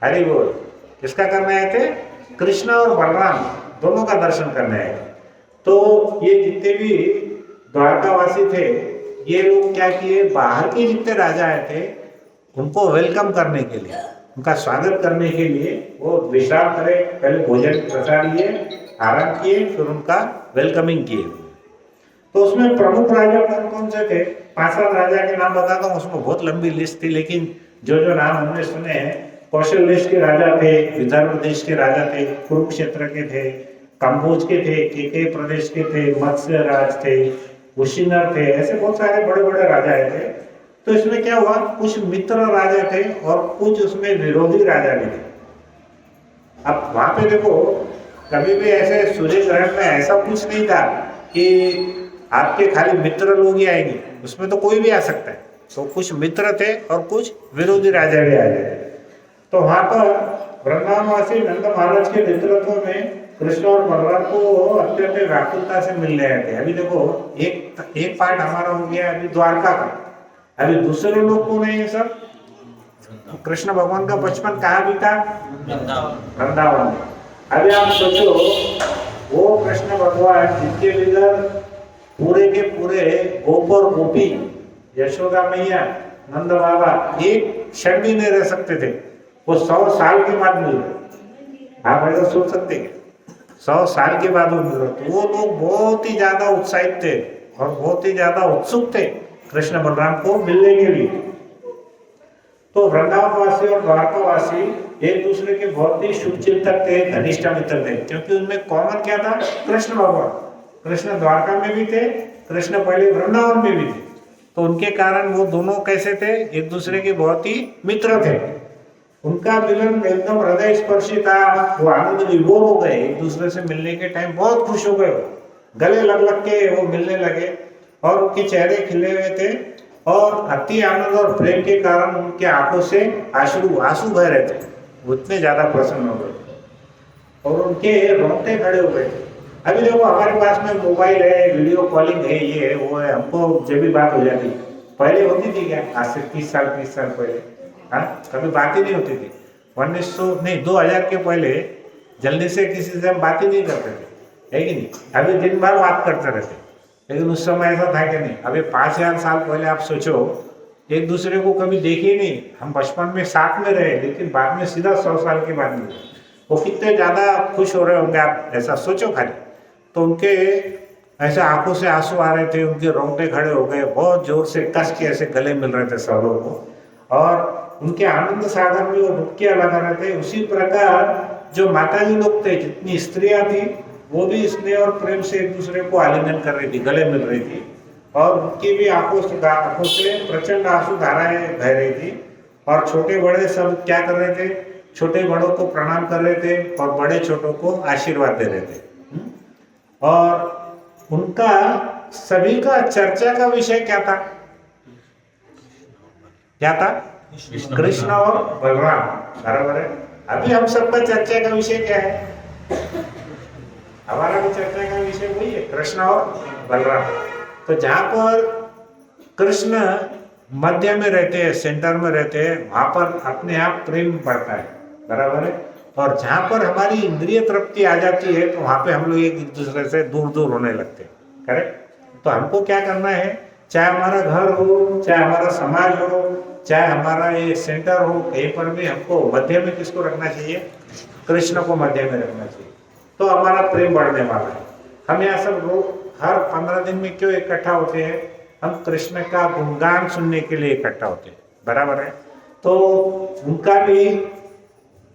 A: हरि बोल, किसका करने आए थे? कृष्ण और बलराम दोनों का दर्शन करने आए थे। तो ये जितने भी द्वारकावासी थे, ये लोग क्या किए, बाहर के जितने राजा आए थे उनको वेलकम करने के लिए, उनका स्वागत करने के लिए वो विश्राम करे, पहले भोजन प्रसाद लिए, आराम किए, फिर उनका वेलकमिंग किए। तो उसमें प्रमुख राजा कौन कौन से थे? 5-7 राजा के नाम बताता हूँ, उसमें बहुत लंबी लिस्ट थी, लेकिन जो नाम हमने सुने हैं, कौशल देश के राजा थे, विदर्भ देश के राजा थे, कुरुक्षेत्र के थे, कंबोज के थे, केके प्रदेश के थे, मत्स्य राज थे, कुशीनर थे, ऐसे बहुत सारे बड़े बड़े राजा आए थे। तो इसमें क्या हुआ, कुछ मित्र राजा थे और कुछ उसमें विरोधी राजा भी थे। अब वहां पे देखो, कभी भी ऐसे सूर्य ग्रहण में ऐसा कुछ नहीं था कि आपके खाली मित्र लोग ही आएंगे, उसमें तो कोई भी आ सकता है। तो कुछ मित्र थे और कुछ विरोधी राजा भी आए थे। तो वहां पर वृंदावनवासी नंद महाराज के नेतृत्व में कृष्ण और बलराम को अत्यंत व्याकुलता से मिलने आए थे। अभी देखो एक पार्ट हमारा हो गया अभी द्वारका का, अभी दूसरे लोग कौन है ये सब? कृष्ण भगवान का बचपन कहाँ बीता? वृंदावन में। अभी आप सोचो, वो कृष्ण भगवान जिनके भीतर पूरे के पूरे गोप और गोपी, यशोदा मैया, नंद बाबा एक क्षण भी नहीं रह सकते थे, वो 100 साल के बाद मिल रहे। आप ऐसा सोच सकते हैं? 100 साल के बाद वो मिल रहे, तो वो लोग बहुत ही ज्यादा उत्साहित थे और बहुत ही ज्यादा उत्सुक थे कृष्ण बलराम को मिलने के लिए। तो वृंदावनवासी और द्वारकावासी एक दूसरे के बहुत ही शुभचिंतक थे, घनिष्ठ मित्र थे, क्योंकि उनमें कॉमन क्या था? कृष्ण भगवान। कृष्ण द्वारका में भी थे, कृष्ण पहले वृंदावन में भी थे, तो उनके कारण वो दोनों कैसे थे? एक दूसरे के बहुत ही मित्र थे। उनका मिलन एकदम हृदय स्पर्शी था, वो आनंद विभोर हो गए, एक दूसरे से मिलने के टाइम बहुत खुश हो गए, गले लग के वो मिलने लगे और उनके चेहरे खिले हुए थे, और अति आनंद और प्रेम के कारण उनके आंखों से आंसू बह रहे थे, वो इतने ज्यादा प्रसन्न हो गए और उनके रोंगटे खड़े हो गए। अभी देखो हमारे पास में मोबाइल है, वीडियो कॉलिंग है, ये है वो है, हमको जब भी बात हो जाती, पहले होती थी क्या? आज से 30 साल पहले हाँ कभी बात ही नहीं होती थी। 2000 के पहले जल्दी से किसी से हम बात ही नहीं करते थे, है कि नहीं? अभी दिन भर बात करते रहते, लेकिन उस समय ऐसा था कि नहीं। अभी 5000 साल पहले आप सोचो, एक दूसरे को कभी देखे नहीं, हम बचपन में साथ में रहे, लेकिन बाद में सीधा 100 साल के बाद मिले, वो कितने ज़्यादा खुश हो रहे होंगे, आप ऐसा सोचो खाली। तो उनके ऐसे आंखों से आंसू आ रहे थे, उनके रोंगटे खड़े हो गए, बहुत जोर से कस के ऐसे गले मिल रहे थे सब लोगों को, और उनके आनंद सागर में वो डुबकियां लगा रहे थे। उसी प्रकार जो माताजी लोग थे, जितनी स्त्रियां थी, वो भी स्नेह और प्रेम से एक दूसरे को आलिंगन कर रही थी, गले मिल रही थी, और उनकी भी आंखों से प्रचंड आंसू धाराएं बह रही थी। और छोटे बड़े सब क्या कर रहे थे? छोटे बड़ों को प्रणाम कर रहे थे और बड़े छोटों को आशीर्वाद दे रहे थे। और उनका सभी का चर्चा का विषय क्या था? क्या था? कृष्ण और बलराम, बराबर है। अभी हम सबका चर्चा का विषय क्या है? हमारा भी चर्चा का विषय वही है, कृष्ण और बलराम। तो जहाँ पर कृष्ण मध्य में रहते हैं, सेंटर में रहते हैं, वहां पर अपने आप प्रेम बढ़ता है, बराबर है। और जहाँ पर हमारी इंद्रिय तृप्ति आ जाती है, तो वहां पे हम लोग एक दूसरे से दूर होने लगते हैं, करेक्ट। तो हमको क्या करना है, चाहे हमारा घर हो, चाहे हमारा समाज हो, चाहे हमारा ये सेंटर हो, कहीं पर भी हमको मध्य में किसको रखना चाहिए? कृष्ण को मध्य में रखना चाहिए, तो हमारा प्रेम बढ़ने वाला है। हम यहाँ सब लोग हर 15 दिन में क्यों इकट्ठा होते हैं? हम कृष्ण का गुणगान सुनने के लिए इकट्ठा होते हैं, बराबर है। तो उनका भी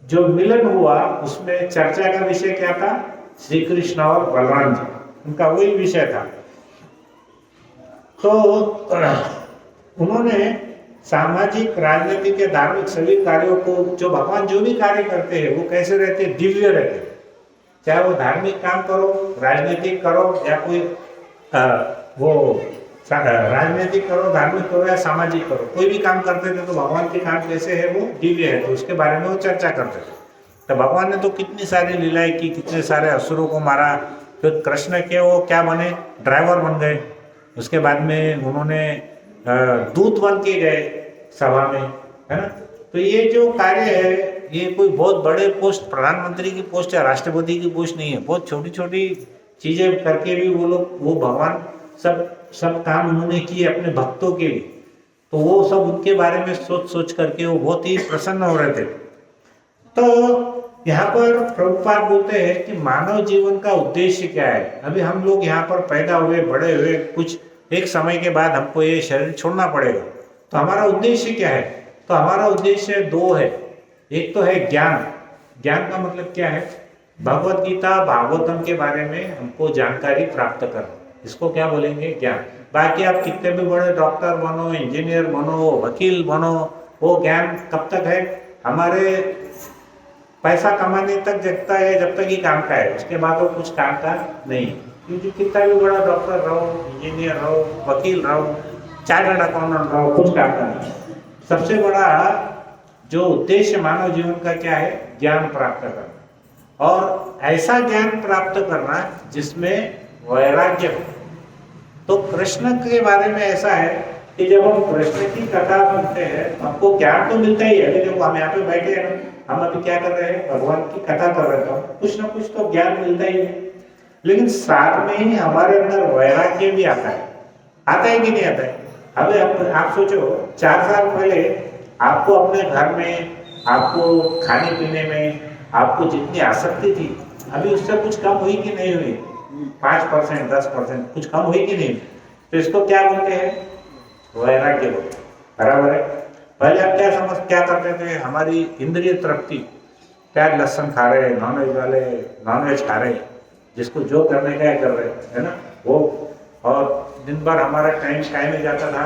A: जो मिलन हुआ उसमें चर्चा का विषय क्या था? श्री कृष्ण और बलराम जी, उनका वही विषय था। तो उन्होंने सामाजिक, राजनीतिक या धार्मिक सभी कार्यों को, जो भगवान जो भी कार्य करते हैं वो कैसे रहते हैं? दिव्य रहते हैं। चाहे वो धार्मिक काम करो, राजनीतिक करो या कोई राजनीतिक करो, धार्मिक करो या सामाजिक करो, कोई भी काम करते थे तो भगवान के काम कैसे है? वो दिव्य है, तो उसके बारे में वो चर्चा करते थे। तो भगवान ने तो कितनी सारी लीलाएं की, कितने सारे असुरों को मारा। फिर कृष्ण के वो क्या बने? ड्राइवर बन गए। उसके बाद में उन्होंने दूत बन के गए सभा में, है ना। तो ये जो कार्य है, ये कोई बहुत बड़े पोस्ट, प्रधानमंत्री की पोस्ट या राष्ट्रपति की पोस्ट नहीं है। बहुत छोटी छोटी चीजें करके भी वो लोग, वो भगवान सब काम उन्होंने किए अपने भक्तों के लिए। तो वो सब उनके बारे में सोच सोच करके वो बहुत ही प्रसन्न हो रहे थे। तो यहाँ पर प्रभुपाद बोलते हैं कि मानव जीवन का उद्देश्य क्या है? अभी हम लोग यहाँ पर पैदा हुए, बड़े हुए, कुछ एक समय के बाद हमको ये शरीर छोड़ना पड़ेगा। तो हमारा उद्देश्य क्या है? तो हमारा उद्देश्य दो है। एक तो है ज्ञान। ज्ञान का मतलब क्या है? भगवत गीता, भागवतम के बारे में हमको जानकारी प्राप्त करना, इसको क्या बोलेंगे? ज्ञान। बाकी आप कितने भी बड़े डॉक्टर बनो, इंजीनियर बनो, वकील बनो, वो ज्ञान कब तक है? हमारे पैसा कमाने तक जगता है, जब तक ही काम का है, उसके बाद वो कुछ काम का नहीं। क्योंकि कितना भी बड़ा डॉक्टर रहो, इंजीनियर रहो, वकील रहो, चार्टर्ड अकाउंटेंट रहो, कुछ काम का नहीं। सबसे बड़ा जो उद्देश्य मानव जीवन का क्या है? ज्ञान प्राप्त करना, और ऐसा ज्ञान प्राप्त करना जिसमें वैराग्य हो। तो कृष्ण के बारे में ऐसा है कि जब हम कृष्ण की कथा सुनते हैं हमको ज्ञान तो मिलता ही है। अभी देखो हम यहाँ पे बैठे हैं, हम अभी क्या कर रहे हैं? भगवान की कथा कर रहे हैं, कुछ ना कुछ तो ज्ञान मिलता ही है। लेकिन साथ में ही हमारे अंदर वैराग्य भी आता है कि नहीं आता है? अभी आप सोचो, 4 साल पहले आपको अपने घर में, आपको खाने पीने में, आपको जितनी आसक्ति थी, अभी उससे कुछ कम हुई कि नहीं हुई? 5%, 10% कुछ कम हुई कि नहीं? तो इसको क्या बोलते हैं? वैराग्य बोलते हैं, बराबर है। पहले आप क्या करते थे? हमारी इंद्रिय तृप्ति, प्याज लहसुन खा रहे, नॉनवेज वाले नॉनवेज खा रहे, जिसको जो करने का है कर रहे, है ना वो। और दिन भर हमारा टाइम काय में जाता था?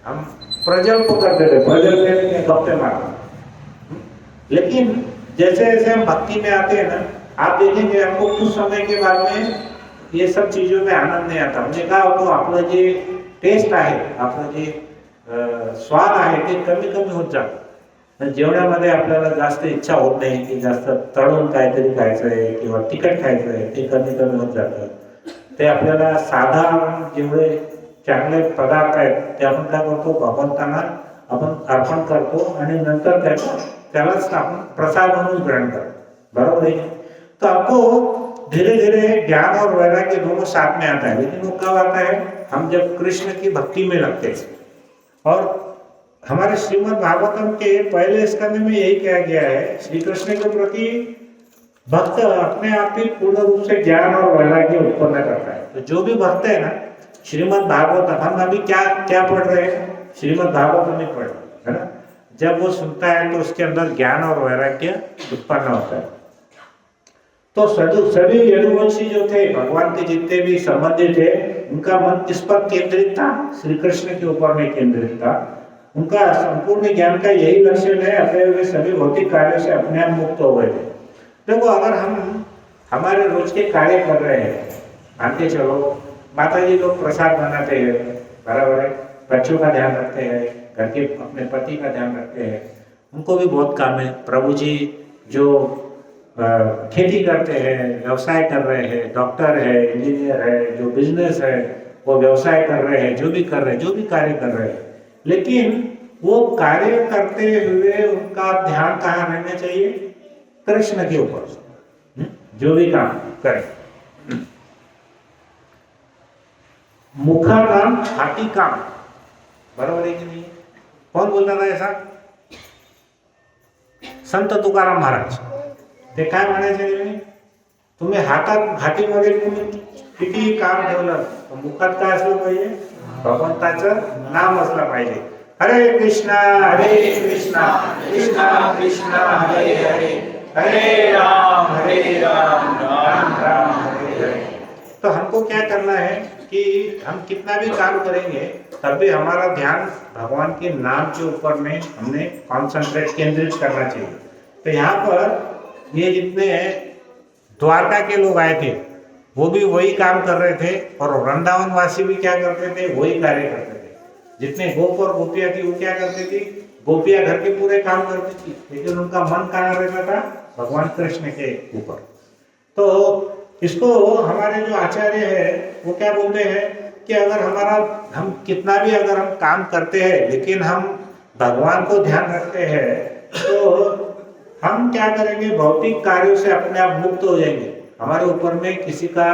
A: हम प्रजल को करते थे, प्रजल के गप्पे मारते। लेकिन जैसे जैसे हम भक्ति में आते हैं ना, आप देखेंगे आपको कुछ समय के बाद में ये सब चीजों में आनंद नहीं आता। म्हणजे काय होतो? आपलं जे टेस्ट आहे, आपलं जे स्वाद आहे ते कमी कमी होत जातं। जेवणामध्ये आपल्याला जास्त इच्छा होत नाही की जास्त तळून काहीतरी खायचं आहे किंवा तिखट खायचं आहे, ते कमी कमी होत जातं। ते आपल्याला साधारण जेवढे चांगले पदार्थ आहेत ते आपण काय करतो? भगवंतांना आपण अर्पण करतो आणि नंतर त्यालाच आपण प्रसाद म्हणून ग्रहण करतो, बरोबर है। तो आपको धीरे धीरे ज्ञान और वैराग्य दोनों साथ में आता है। लेकिन वो कब आता है? हम जब कृष्ण की भक्ति में लगते हैं। और हमारे श्रीमद् भागवतम के पहले स्कंद में यही कहा गया है, श्री कृष्ण के प्रति भक्त अपने आप ही पूर्ण रूप से ज्ञान और वैराग्य उत्पन्न करता है। तो जो भी भक्त है ना, श्रीमद् भागवत, हम अभी क्या पढ़ रहे हैं? श्रीमद् भागवत में पढ़ रहे हैं, है ना। जब वो सुनता है तो उसके अंदर ज्ञान और वैराग्य उत्पन्न होता है। तो सभी यदुवंशी जो थे, भगवान के जितने भी संबंधी थे, उनका मन किस पर केंद्रित था? श्री कृष्ण के ऊपर में केंद्रित था। उनका संपूर्ण ज्ञान का यही लक्ष्य है, अतएव वे सभी भौतिक कार्यों से अपने आप मुक्त हो गए थे। देखो, अगर हम हमारे रोज के कार्य कर रहे हैं, मान के चलो माता जी लोग प्रसाद बनाते हैं, बराबर है, बच्चों का ध्यान रखते हैं, घर के अपने पति का ध्यान रखते हैं, उनको भी बहुत काम है। प्रभु जी जो खेती करते हैं, व्यवसाय कर रहे हैं, डॉक्टर है, इंजीनियर है, जो बिजनेस है वो व्यवसाय कर रहे हैं, जो भी कर रहे हैं, जो भी कार्य कर रहे हैं, लेकिन वो कार्य करते हुए उनका ध्यान कहाँ रहना चाहिए? कृष्ण के ऊपर। जो भी काम करें, मुखा काम हाथी काम, बराबर है कि नहीं? कौन बोलता था ऐसा? संत तुकाराम महाराज, ते काय म्हणायचे नेहमी, तुम्ही हातीमध्ये तुम्ही किती काम ठेवलं तर मुखात काय असलं पाहिजे, भगवंताचं नाम असलं पाहिजे. हरे कृष्णा कृष्णा कृष्णा हरे हरे, हरे राम राम राम हरे हरे. तो हमको क्या करना है कि हम कितना भी काम करेंगे तब भी हमारा ध्यान भगवान के नाम के ऊपर में हमने कॉन्सेंट्रेट केंद्रित करना चाहिए. तो यहाँ पर ये जितने द्वारका के लोग आए थे वो भी वही काम कर रहे थे और वृंदावन वासी भी क्या करते थे, वही कार्य करते थे. जितने गोप और गोपियाँ थी वो क्या करती थी, गोपियाँ घर के पूरे काम करती थी लेकिन उनका मन कहाँ रहता था, भगवान कृष्ण के ऊपर. तो इसको हमारे जो आचार्य है वो क्या बोलते हैं कि अगर हम कितना भी अगर हम काम करते हैं लेकिन हम भगवान को ध्यान रखते हैं तो हम क्या करेंगे, भौतिक कार्यों से अपने आप मुक्त हो जाएंगे. हमारे ऊपर में किसी का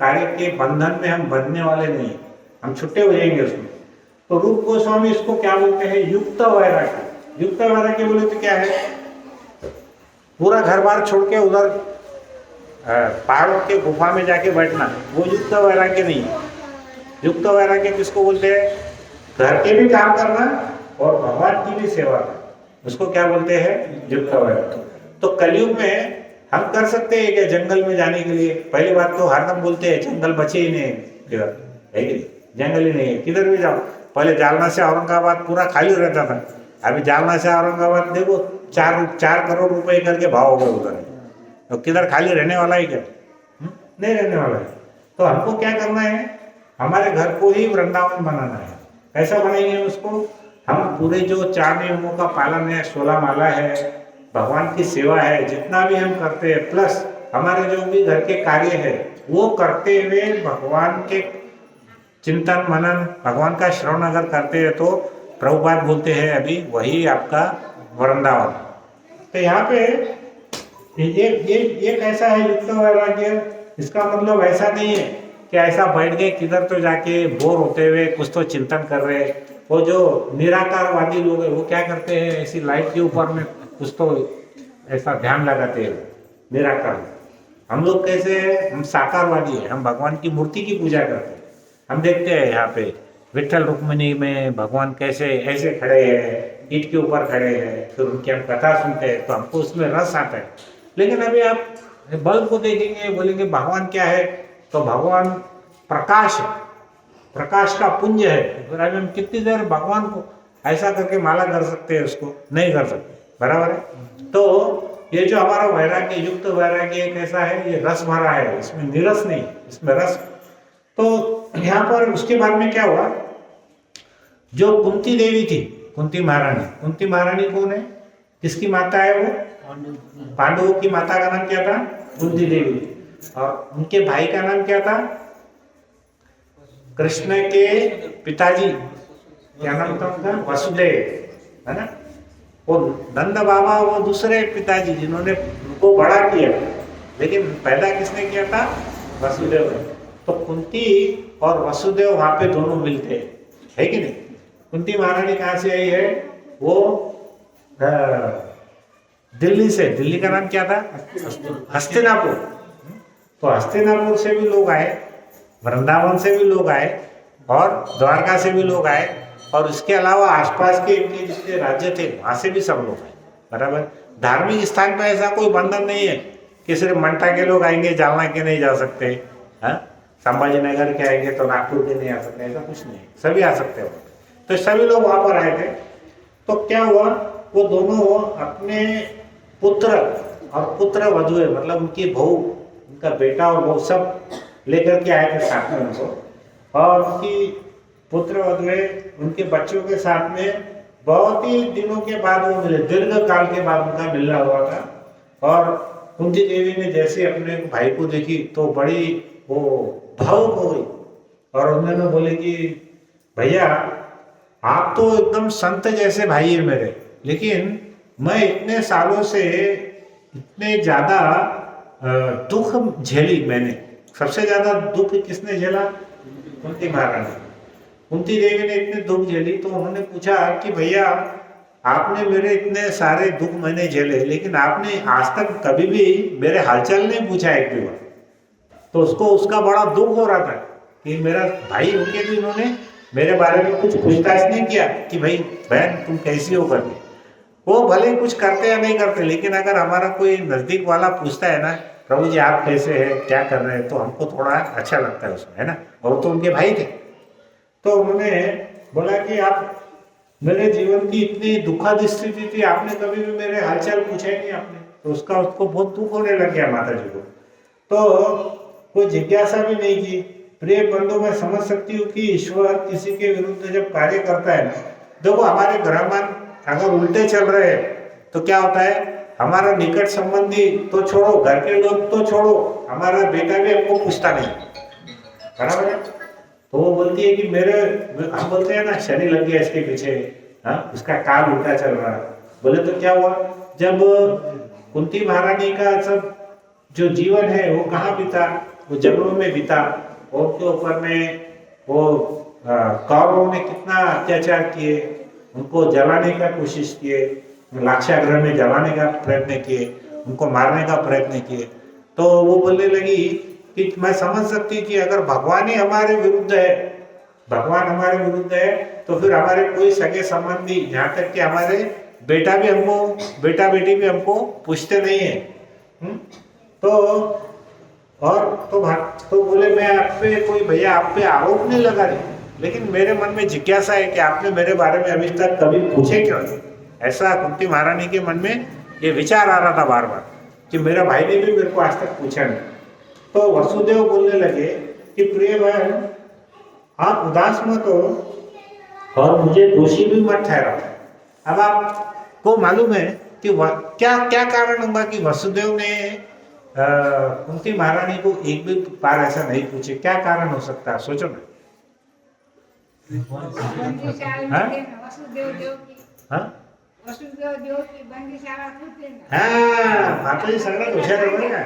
A: कार्य के बंधन में हम बंधने वाले नहीं, हम छुट्टे हो जाएंगे उसमें. तो रूप गोस्वामी इसको क्या बोलते हैं, युक्त वैराग्य. युक्त वैराग्य बोले तो क्या है, पूरा घर बार छोड़ के उधर पहाड़ों के गुफा में जाके बैठना, वो युक्त वैराग्य नहीं है. युक्त वैराग्य किसको बोलते हैं, घर के भी काम करना और भगवान की भी सेवा करना, उसको क्या बोलते हैं, युक्त वैराग्य. तो कलयुग में हम कर सकते हैं क्या जंगल में जाने के लिए. पहली बात तो हरदम बोलते हैं जंगल बचे ही नहीं किधर, है कि जंगल ही नहीं है, किधर भी जाओ. पहले जालना से औरंगाबाद पूरा खाली रहता था, अभी जालना से औरंगाबाद देखो 4 करोड़ रुपए करके भाव हो गए उधर. तो किधर खाली रहने वाला है क्या, नहीं रहने वाला है. तो हमको क्या करना है, हमारे घर को ही वृंदावन बनाना है. कैसा बनाएंगे उसको, हम पूरे जो 4 नियमों का पालन है, 16 माला है, भगवान की सेवा है, जितना भी हम करते हैं प्लस हमारे जो भी घर के कार्य है वो करते हुए भगवान के चिंतन मनन, भगवान का श्रवण अगर करते हैं तो प्रभुपाद बोलते हैं अभी वही आपका वृंदावन. तो यहाँ पे एक ऐसा है युक्त वैराग्य. इसका मतलब ऐसा नहीं है कि ऐसा बैठ गए किधर तो जाके बोर होते हुए कुछ तो चिंतन कर रहे. वो जो निराकारवादी लोग हैं वो क्या करते हैं, ऐसी लाइट के ऊपर में कुछ तो ऐसा ध्यान लगाते हैं निराकार. हम लोग कैसे हैं, हम साकारवादी हैं, हम भगवान की मूर्ति की पूजा करते हैं. हम देखते हैं यहाँ पे विठल रुक्मिणी में भगवान कैसे ऐसे खड़े हैं, ईंट के ऊपर खड़े हैं, फिर उनकी हम कथा सुनते हैं तो हमको उसमें रस आता है. लेकिन अभी आप बल्ब को देखेंगे, बोलेंगे भगवान क्या है, तो भगवान प्रकाश है, प्रकाश का पुंज है. फिर अभी हम कितनी देर भगवान को ऐसा करके माला कर सकते हैं, उसको नहीं कर सकते, बराबर है. तो ये जो हमारा वैराग्य, युक्त वैराग्य कैसा है, ये रस भरा है, इसमें निरस नहीं, इसमें रस. तो यहाँ पर उसके बाद में क्या हुआ, जो कुंती देवी थी, कुंती महारानी कौन है, किसकी माता है वो, पांडवों की माता का नाम क्या था, कुंती देवी. और उनके भाई का नाम क्या था, कृष्ण के पिताजी क्या नाम था उनका, वसुदेव, है ना. वो नंद बाबा वो दूसरे पिताजी जिन्होंने उनको बड़ा किया, लेकिन पैदा किसने किया था, वसुदेव ने. तो कुंती और वसुदेव वहां पे दोनों मिलते हैं, है कि नहीं. कुंती महारानी कहाँ से आई है, वो दिल्ली से. दिल्ली का नाम क्या था, हस्तिनापुर. तो हस्तिनापुर से भी लोग आए, वृंदावन से भी लोग आए और द्वारका से भी लोग आए, और इसके अलावा आसपास के इनके जितने राज्य थे वहाँ से भी सब लोग आए, बराबर. धार्मिक स्थान पर ऐसा कोई बंधन नहीं है कि सिर्फ मंटा के लोग आएंगे, जालना के नहीं जा सकते, हाँ, संभाजी नगर के आएंगे तो नागपुर के नहीं आ सकते, ऐसा कुछ नहीं, सभी आ सकते हो. तो सभी लोग वहाँ पर आए थे. तो क्या हुआ, वो दोनों अपने पुत्र और पुत्र वधुए, मतलब उनकी बहू, उनका बेटा और बहू सब लेकर के आए थे साथ में उनको. और उनकी पुत्र वधुए उनके बच्चों के साथ में बहुत ही दिनों के बाद वो मिले, दीर्घ काल के बाद उनका मिलना हुआ था. और कुंती देवी ने जैसे अपने भाई को देखी तो बड़ी वो भावुक हो गई और उन्होंने बोले कि भैया आप तो एकदम संत जैसे भाई है मेरे, लेकिन मैं इतने सालों से इतने ज़्यादा दुख झेली मैंने. सबसे ज़्यादा दुख किसने झेला, कुंती महारानी. कुंती देवी ने इतने दुख झेली तो उन्होंने पूछा कि भैया आपने मेरे इतने सारे दुख मैंने झेले, लेकिन आपने आज तक कभी भी मेरे हालचाल नहीं पूछा एक भी बार। तो उसको उसका बड़ा दुख हो रहा था कि मेरा भाई होके भी उन्होंने मेरे बारे में कुछ पूछताछ नहीं किया कि भाई बहन तुम कैसी हो करके। वो भले कुछ करते या नहीं करते, लेकिन अगर हमारा कोई नज़दीक वाला पूछता है ना, प्रभु जी आप कैसे हैं, क्या कर रहे हैं, तो हमको थोड़ा अच्छा लगता है उसमें, है ना। और तो उनके भाई थे, तो उन्होंने बोला कि आप मेरे जीवन की इतनी दुखद स्थिति थी, आपने कभी भी मेरे हालचाल पूछा ही नहीं आपने। तो उसको बहुत दुख होने लग गया माता जी को। तो कोई जिज्ञासा भी नहीं की। प्रिय बंधु, मैं समझ सकती हूँ कि ईश्वर किसी के विरुद्ध जब कार्य करता है ना, देखो हमारे ग्रहमान अगर उल्टे चल रहे हैं तो क्या होता है, हमारा निकट संबंधी तो छोड़ो, घर के लोग तो छोड़ो, हमारा बेटा भी हमको पूछता नहीं, बराबर है। तो वो बोलती है कि हम बोलते हैं ना शनि लग गया इसके पीछे, हाँ उसका काल उल्टा चल रहा है। बोले तो क्या हुआ, जब कुंती महारानी का सब जो जीवन है वो कहाँ बीता, वो जंगलों में बीता। और के ऊपर में वो कौरवों ने कितना अत्याचार किए, उनको जलाने का कोशिश किए, लाक्षागृह में जलाने का प्रयत्न किए, उनको मारने का प्रयत्न किए। तो वो बोलने लगी कि मैं समझ सकती कि अगर भगवान ही हमारे विरुद्ध है, भगवान हमारे विरुद्ध है, तो फिर हमारे कोई सगे संबंधी, यहाँ तक कि हमारे बेटा बेटी भी हमको पूछते नहीं है। तो बोले मैं आप पे कोई भैया आप पे आरोप नहीं लगा रही, लेकिन मेरे मन में जिज्ञासा है कि आपने मेरे बारे में अभी तक कभी पूछे क्यों नहीं। ऐसा कुंती महारानी के मन में ये विचार आ रहा था बार बार कि मेरा भाई ने भी मेरे को आज तक पूछा नहीं। तो वसुदेव बोलने लगे कि प्रिय बहन आप उदास मत हो और मुझे दोषी भी मत ठहराओ। अब आपको मालूम है कि क्या कारण होगा कि वसुदेव ने कुंती महारानी को एक भी बार ऐसा नहीं पूछे, क्या कारण हो सकता है, सोचो ना। हाँ? माताजी सगळ्यात हुशार आहे बरं का।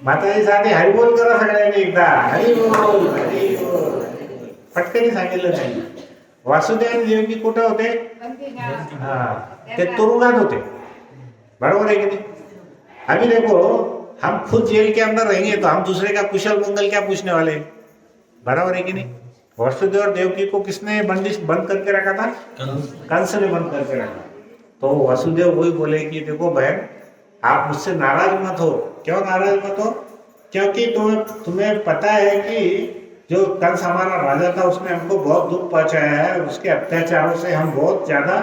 A: माताजी सांगते हरिबोल करा सगळ्यांनी एकदा, हरिबोल हरिबोल, पटकन सांगितलं त्यांनी। वासुदेव आणि देवकी कुठे होते, ते तुरुंगात होते, बरोबर है कि नहीं। अभी देखो हम खुद जेल के अंदर रहेंगे तो हम दूसरे का कुशल मंगल क्या पूछने वाले, बराबर है कि नहीं। वसुदेव और देवकी को किसने बंद करके रखा था, कंस ने बंद करके रखा। तो वसुदेव वही बोले कि देखो बहन आप मुझसे नाराज मत हो। क्यों नाराज मत हो, क्योंकि तुम्हें पता है कि जो कंस हमारा राजा था उसने हमको बहुत दुख पहुंचाया है, उसके अत्याचारों से हम बहुत ज्यादा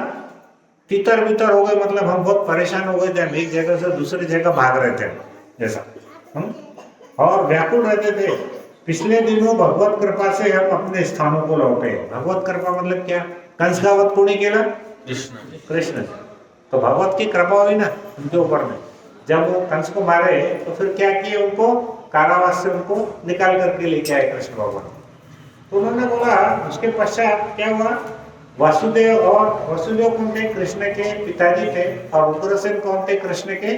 A: तितर बितर हो गए, मतलब हम बहुत परेशान हो गए थे, हम एक जगह से दूसरी जगह भाग रहे थे जैसा और व्याकुल रहते थे। पिछले दिनों भगवत कृपा से हम अपने स्थानों को लौटे। भगवत कृपा मतलब क्या, कंस का वध कोने केला, कृष्ण। तो भगवत की कृपा हुई ना उनके ऊपर में। जब वो कंस को मारे तो फिर क्या किए, उनको कारावास से उनको निकाल करके लेके आए कृष्ण भगवान। तो उन्होंने बोला, उसके पश्चात क्या हुआ, वासुदेव कौन थे, कृष्ण के पिताजी थे, और उग्रसेन कौन थे, कृष्ण के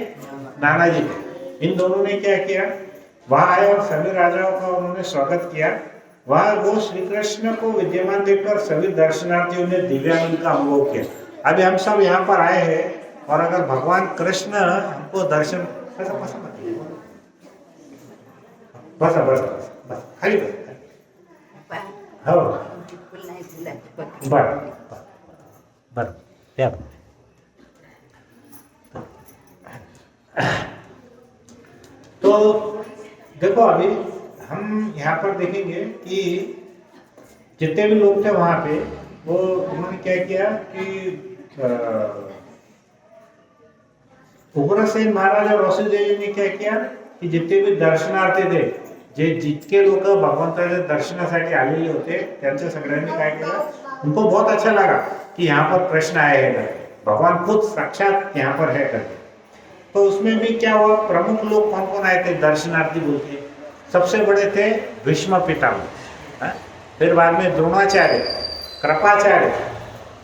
A: नाना जी थे। इन दोनों ने क्या किया, वहां आए और सभी राजाओं का उन्होंने स्वागत किया। वहां वो श्री कृष्ण को विद्यमान देखकर सभी दर्शनार्थियों ने दिव्यानंद का अनुभव किया। अभी हम सब यहाँ पर आए हैं और अगर भगवान कृष्ण हमको दर्शन, बस खाली हो बर तो देखो अभी हम यहाँ पर देखेंगे कि जितने भी लोग थे वहां पे, वो उन्होंने क्या किया कि उग्रसेन महाराज और वसुदेव ने क्या किया की जितने भी दर्शनार्थी थे, जे जितके लोक भगवंताच्या दर्शनासाठी आलेले होते, त्यांच्या सगळ्यांनी काय केलं, उनको बहुत अच्छा लगा कि यहाँ पर कृष्ण आए हैं, भगवान खुद साक्षात यहाँ पर है करके। तो उसमें भी क्या हुआ, प्रमुख लोग कौन कौन आए थे दर्शनार्थी बोलते। सबसे बड़े थे भीष्म पितामह, फिर बाद में द्रोणाचार्य, कृपाचार्य,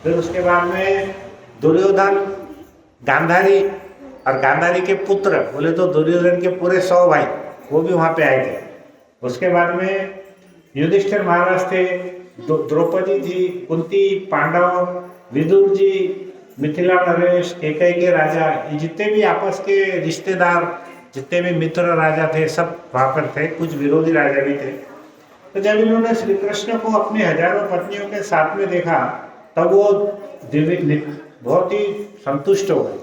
A: फिर उसके बाद में दुर्योधन, गांधारी, और गांधारी के पुत्र बोले तो दुर्योधन के पूरे 100 भाई वो भी वहाँ पे आए थे। उसके बाद में युधिष्ठिर महाराज थे, द्रौपदी जी, कुंती, पांडव, विदुर जी, मिथिला नरेश, कैकेयी के राजा, ये जितने भी आपस के रिश्तेदार, जितने भी मित्र राजा थे, सब वहां पर थे। कुछ विरोधी राजा भी थे। तो जब इन्होंने श्री कृष्ण को अपनी हजारों पत्नियों के साथ में देखा, तब वो बहुत ही संतुष्ट हो गए।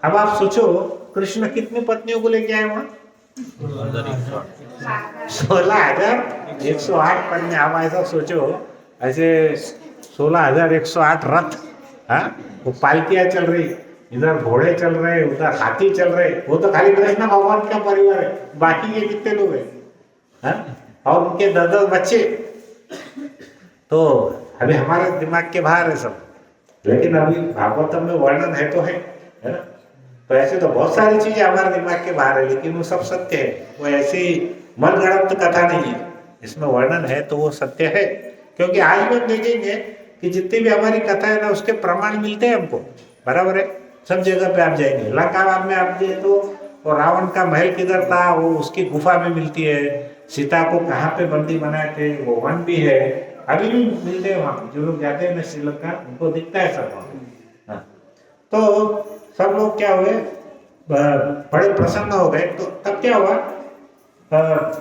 A: अब आप सोचो, कृष्ण कितनी पत्नियों को लेके आए वहां? 16,108 पत्नियां। आप ऐसा सोचो, ऐसे 16,108 रथ, हाँ, वो पालकियां चल रही, इधर घोड़े चल रहे, उधर हाथी चल रहे। वो तो खाली कृष्ण भगवान का परिवार है, बाकी के कितने लोग हैं, हाँ? और उनके 10-10 बच्चे। तो अभी हमारे दिमाग के बाहर है सब, लेकिन अभी भागवतम में वर्णन है तो है ना? तो ऐसे तो बहुत सारी चीजें हमारे दिमाग के बाहर है, लेकिन वो सब सत्य है। वो ऐसी मनगढ़ंत कथा नहीं है, इसमें वर्णन है तो वो सत्य है। क्योंकि आज भी हम देखेंगे कि जितनी भी हमारी कथा है ना, उसके प्रमाण मिलते हैं हमको, बराबर है। सब जगह पे आप जाएंगे, लंका में आप जाए तो रावण का महल किधर था, वो उसकी गुफा में मिलती है। सीता को कहाँ पे बंदी बनाए थे, वो वन भी है, अभी भी मिलते हैं वहां। जो लोग जाते हैं ना श्रीलंका, उनको दिखता है सब वहां। हाँ। तो सब लोग क्या हुए, बड़े प्रसन्न हो गए। तो तब क्या हुआ,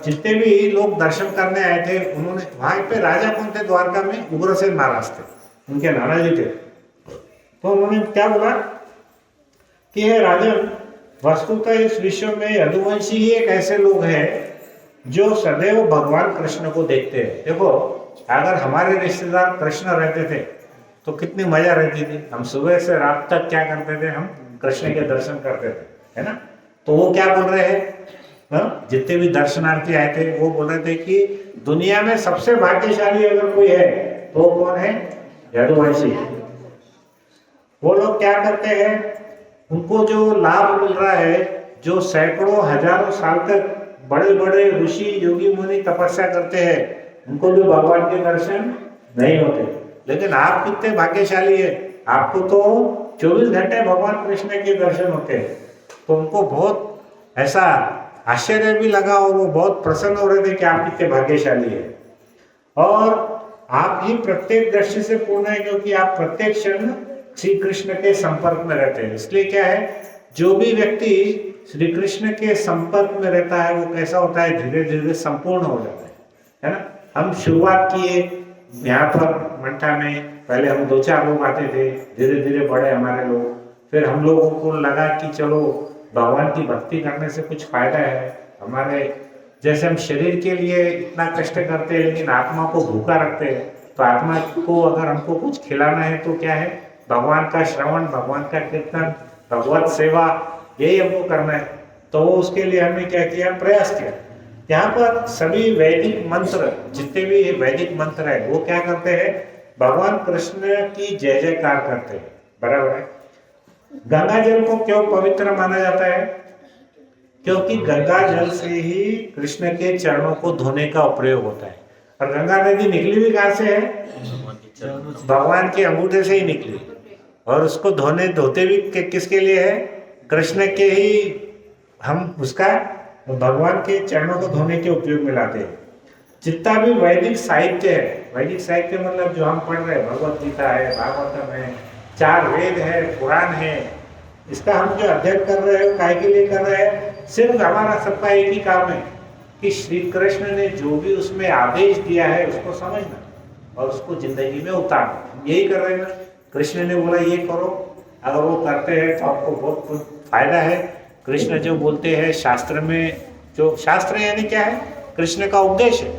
A: जितने भी लोग दर्शन करने आए थे, उन्होंने वहां पे राजा कौन थे द्वारका में? उग्रसेन महाराज थे, उनके नाना जी थे। तो उन्होंने क्या बोला कि हे राजन, वस्तुतः इस विश्व में यदुवंशी ही एक ऐसे लोग हैं जो सदैव भगवान कृष्ण को देखते हैं। देखो, अगर हमारे रिश्तेदार कृष्ण रहते थे तो कितनी मजा रहती थी। हम सुबह से रात तक क्या करते थे, हम कृष्ण के दर्शन करते थे, है ना? तो वो क्या बोल रहे हैं, जितने भी दर्शनार्थी आए थे, वो बोल रहे थे कि दुनिया में सबसे भाग्यशाली अगर कोई है तो कौन है? यदुवंशी। वो लोग क्या करते हैं, उनको जो लाभ मिल रहा है, जो सैकड़ों हजारों साल तक बड़े बड़े ऋषि योगी मुनि तपस्या करते हैं, उनको जो भगवान के दर्शन नहीं होते। लेकिन आप कितने भाग्यशाली है, आपको तो 24 घंटे भगवान कृष्ण के दर्शन होते हैं। तो उनको बहुत ऐसा आश्चर्य भी लगा और वो बहुत प्रसन्न हो रहे थे कि आप कितने भाग्यशाली है। और आप ही प्रत्येक दृष्टि से पूर्ण है, क्योंकि आप प्रत्येक क्षण श्री कृष्ण के संपर्क में रहते हैं। इसलिए क्या है, जो भी व्यक्ति श्री कृष्ण के संपर्क में रहता है, वो कैसा होता है, धीरे धीरे संपूर्ण हो जाता है ना? हम शुरुआत किए यहाँ पर मंठा में, पहले हम 2-4 लोग आते थे, धीरे धीरे बढ़े हमारे लोग। फिर हम लोगों को लगा कि चलो भगवान की भक्ति करने से कुछ फायदा है। हमारे जैसे हम शरीर के लिए इतना कष्ट करते हैं, लेकिन आत्मा को भूखा रखते हैं, तो आत्मा को अगर हमको कुछ खिलाना है तो क्या है, भगवान का श्रवण, भगवान का कीर्तन, भगवत सेवा, यही हमको करना है। तो उसके लिए हमने क्या किया, प्रयास किया। यहाँ पर सभी वैदिक मंत्र, जितने भी वैदिक मंत्र है, वो क्या करते हैं, भगवान कृष्ण की जय जयकार करते हैं, बराबर है। गंगा जल को क्यों पवित्र माना जाता है? क्योंकि गंगा जल से ही कृष्ण के चरणों को धोने का प्रयोग होता है। और गंगा नदी निकली भी कहाँ से है? भगवान के अंगूठे से ही निकली। और उसको धोते भी किसके लिए है? कृष्ण के ही, हम उसका भगवान के चरणों को धोने के उपयोग में लाते हैं। जितना भी वैदिक साहित्य है, वैदिक साहित्य मतलब जो हम पढ़ रहे हैं, भगवत गीता है, भागवतम है, 4 वेद है, पुराण है, इसका हम जो अध्ययन कर रहे हैं, काय के लिए कर रहे हैं? सिर्फ हमारा सबका एक ही काम है कि श्री कृष्ण ने जो भी उसमें आदेश दिया है उसको समझना और उसको जिंदगी में उतारना। यही कर रहे हैं ना? कृष्ण ने बोला ये करो, अगर वो करते हैं तो आपको बहुत फायदा है। कृष्ण जो बोलते हैं शास्त्र में, जो शास्त्र यानी क्या है? कृष्ण का उपदेश है।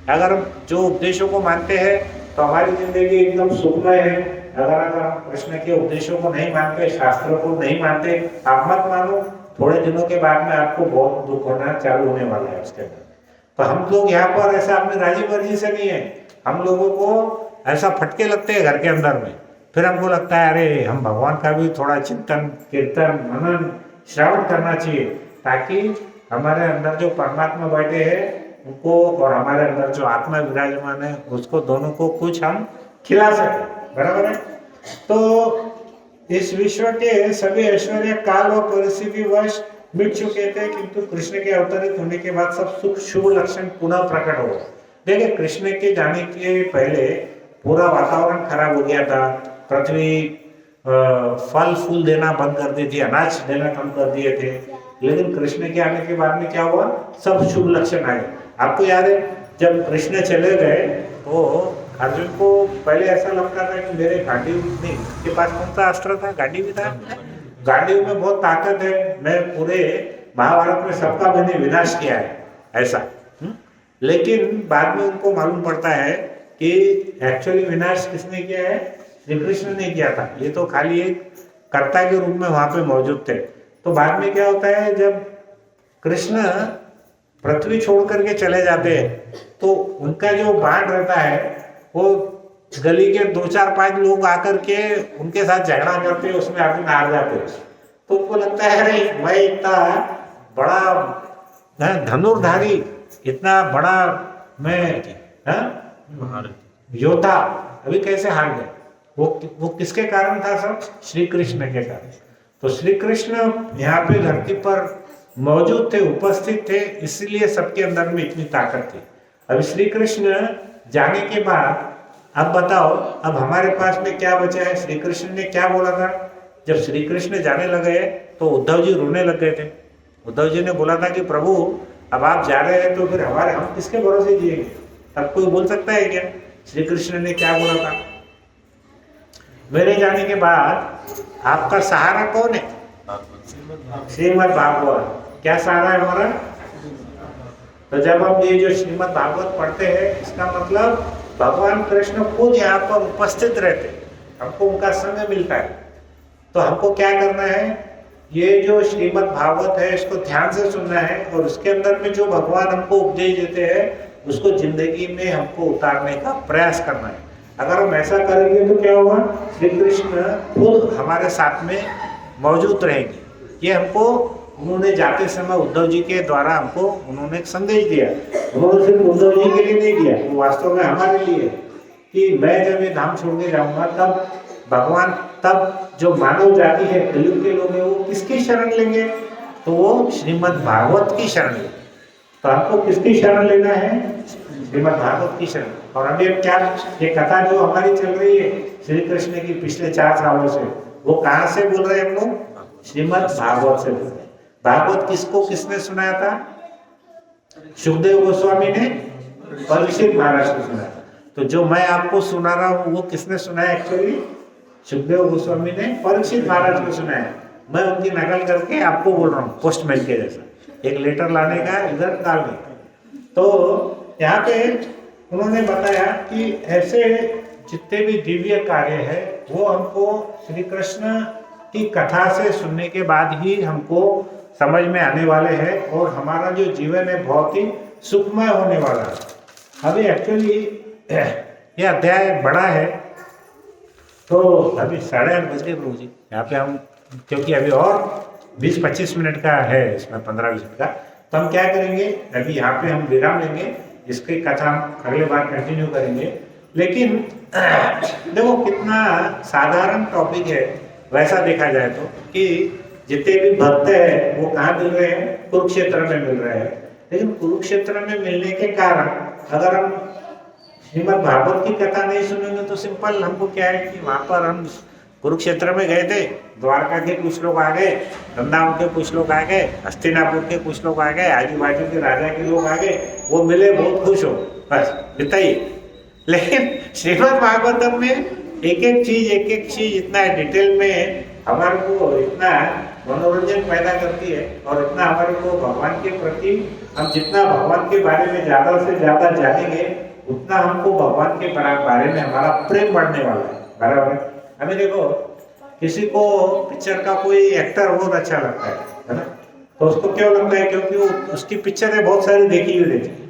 A: अगर हम जो उपदेशों को मानते हैं तो हमारी जिंदगी एकदम सुखमय है। अगर हम कृष्ण के उपदेशों को नहीं मानते, शास्त्रों को नहीं मानते, आप मत मानो, थोड़े दिनों के बाद में आपको बहुत दुख होना चालू होने वाला है उसके अंदर। तो हम लोग यहाँ पर ऐसा अपनी राजी मर्जी से नहीं है, हम लोगों को ऐसा फटके लगते हैं घर के अंदर में। फिर हमको लगता है अरे हम भगवान का भी थोड़ा चिंतन, कीर्तन, मनन, श्रवण करना चाहिए, ताकि हमारे अंदर जो परमात्मा बैठे हैं उनको और हमारे अंदर जो आत्मा विराजमान है उसको, दोनों को कुछ हम खिला सके, बराबर है। तो इस विश्व के सभी ऐश्वर्य काल व परिस्थिति वश मिट चुके थे, किंतु कृष्ण के अवतरित होने के बाद सब सुख शुभ लक्षण पुनः प्रकट हो। देखिए, कृष्ण के जाने के पहले पूरा वातावरण खराब हो गया था, पृथ्वी फल फूल देना बंद कर दिए थे, अनाज देना कम कर दिए थे। लेकिन कृष्ण के आने के बाद में क्या हुआ, सब शुभ लक्षण आए। आपको याद है जब कृष्ण चले गए तो अर्जुन को पहले ऐसा लगता था कि मेरे गांडीव नहीं, के पास कौन सा अस्त्र था, गांडीव भी था, गांडीव में बहुत ताकत है, मैं पूरे महाभारत में सबका मैंने विनाश किया है ऐसा। लेकिन बाद में उनको मालूम पड़ता है कि एक्चुअली विनाश किसने किया है, श्री कृष्ण ने किया था। ये तो खाली एक कर्ता के रूप में वहां पे मौजूद थे। तो बाद में क्या होता है, जब कृष्ण पृथ्वी छोड़ करके चले जाते हैं तो उनका जो बाण रहता है वो गली के 2-4-5 लोग आकर के उनके साथ झगड़ा करते हैं, उसमें अर्जुन हार जाते हैं। तो उनको लगता है अरे मैं इतना बड़ा धनुर्धारी, इतना बड़ा मैं योद्धा, अभी कैसे हार गए। वो किसके कारण था, सब श्री कृष्ण के कारण। तो श्री कृष्ण यहाँ पे धरती पर मौजूद थे, उपस्थित थे, इसलिए सबके अंदर में इतनी ताकत थी। अब श्री कृष्ण जाने के बाद अब बताओ, अब हमारे पास में क्या बचा है। श्री कृष्ण ने क्या बोला था, जब श्री कृष्ण जाने लगे तो उद्धव जी रोने लग गए थे। उद्धव जी ने बोला था कि प्रभु अब आप जा रहे हैं तो फिर हम किसके भरोसे जिएंगे। तब कोई बोल सकता है क्या, श्री कृष्ण ने क्या बोला था, मेरे जाने के बाद आपका सहारा कौन है, श्रीमद् भागवत। क्या सहारा है हमारा। तो जब हम ये जो श्रीमद् भागवत पढ़ते हैं, इसका मतलब भगवान कृष्ण खुद यहाँ पर उपस्थित रहते, हमको उनका समय मिलता है। तो हमको क्या करना है, ये जो श्रीमद् भागवत है इसको ध्यान से सुनना है और उसके अंदर में जो भगवान हमको उपदेश देते हैं उसको जिंदगी में हमको उतारने का प्रयास करना है। अगर हम ऐसा करेंगे तो क्या होगा, श्री कृष्ण खुद हमारे साथ में मौजूद रहेंगे। ये हमको उन्होंने जाते समय उद्धव जी के द्वारा हमको उन्होंने एक संदेश दिया। उन्होंने सिर्फ उद्धव जी के लिए नहीं दिया, वो वास्तव में हमारे लिए कि मैं जब ये धाम छोड़ के जाऊंगा तब भगवान, तब जो मानव जाति है, कलयुग के लोग हैं, वो किसकी शरण लेंगे, तो वो श्रीमद् भागवत की शरण लेंगे। तो आपको किसकी शरण लेना है, श्रीमद् भागवत की शरण। और अभी क्या ये कथा जो हमारी चल रही है श्री कृष्ण की पिछले 4 सालों से, वो कहाँ से बोल रहे हैं हम लोग, श्रीमद् भागवत से बोल रहे हैं। भागवत किसको किसने सुनाया था, सुखदेव गोस्वामी ने परीक्षित महाराज को सुनाया। तो जो मैं आपको सुना रहा हूँ वो किसने सुनाया, एक्चुअली सुखदेव गोस्वामी ने परीक्षित महाराज को सुनाया। मैं उनकी नकल करके आपको बोल रहा हूँ, पोस्टमैन के जैसा, एक लेटर लाने का इधर डालने का। तो यहाँ पे उन्होंने बताया कि ऐसे जितने भी दिव्य कार्य है वो हमको श्री कृष्ण की कथा से सुनने के बाद ही हमको समझ में आने वाले हैं और हमारा जो जीवन है बहुत ही सुखमय होने वाला है। अभी एक्चुअली ये अध्याय बड़ा है, तो अभी 8:30 बज गए प्रभु जी यहाँ पे हम, क्योंकि अभी और 20-25 मिनट का है इसमें, 15-20 मिनट का। तो हम क्या करेंगे, अभी यहाँ पे हम विराम लेंगे, इसकी कथा हम अगले बार कंटिन्यू करेंगे। लेकिन देखो कितना साधारण टॉपिक है वैसा देखा जाए तो, कि जितने भी भक्त हैं वो कहाँ मिल रहे हैं, कुरुक्षेत्र में मिल रहे हैं। लेकिन कुरुक्षेत्र में मिलने के कारण अगर हम श्रीमद् भागवत की कथा नहीं सुनेंगे तो सिंपल हमको क्या है कि वहाँ पर हम कुरुक्षेत्र में गए थे, द्वारका के कुछ लोग आ गए, वृंदावन के कुछ लोग आ गए, हस्तिनापुर के कुछ लोग आ गए, आजू बाजू के राजा के लोग आ गए, वो मिले, बहुत खुश हो, बस इतना ही। लेकिन श्रीमद् भागवतम में एक एक चीज इतना डिटेल में हमारे को इतना मनोरंजन पैदा करती है और इतना हमारे को भगवान के प्रति, हम जितना भगवान के बारे में ज़्यादा से ज़्यादा जानेंगे उतना हमको भगवान के बारे में हमारा प्रेम बढ़ने वाला है, बराबर है। हमें देखो किसी को पिक्चर का कोई एक्टर बहुत अच्छा लगता है ना, तो उसको क्यों लगता है, क्योंकि वो उसकी पिक्चरें बहुत सारी देखी हुई रहती है।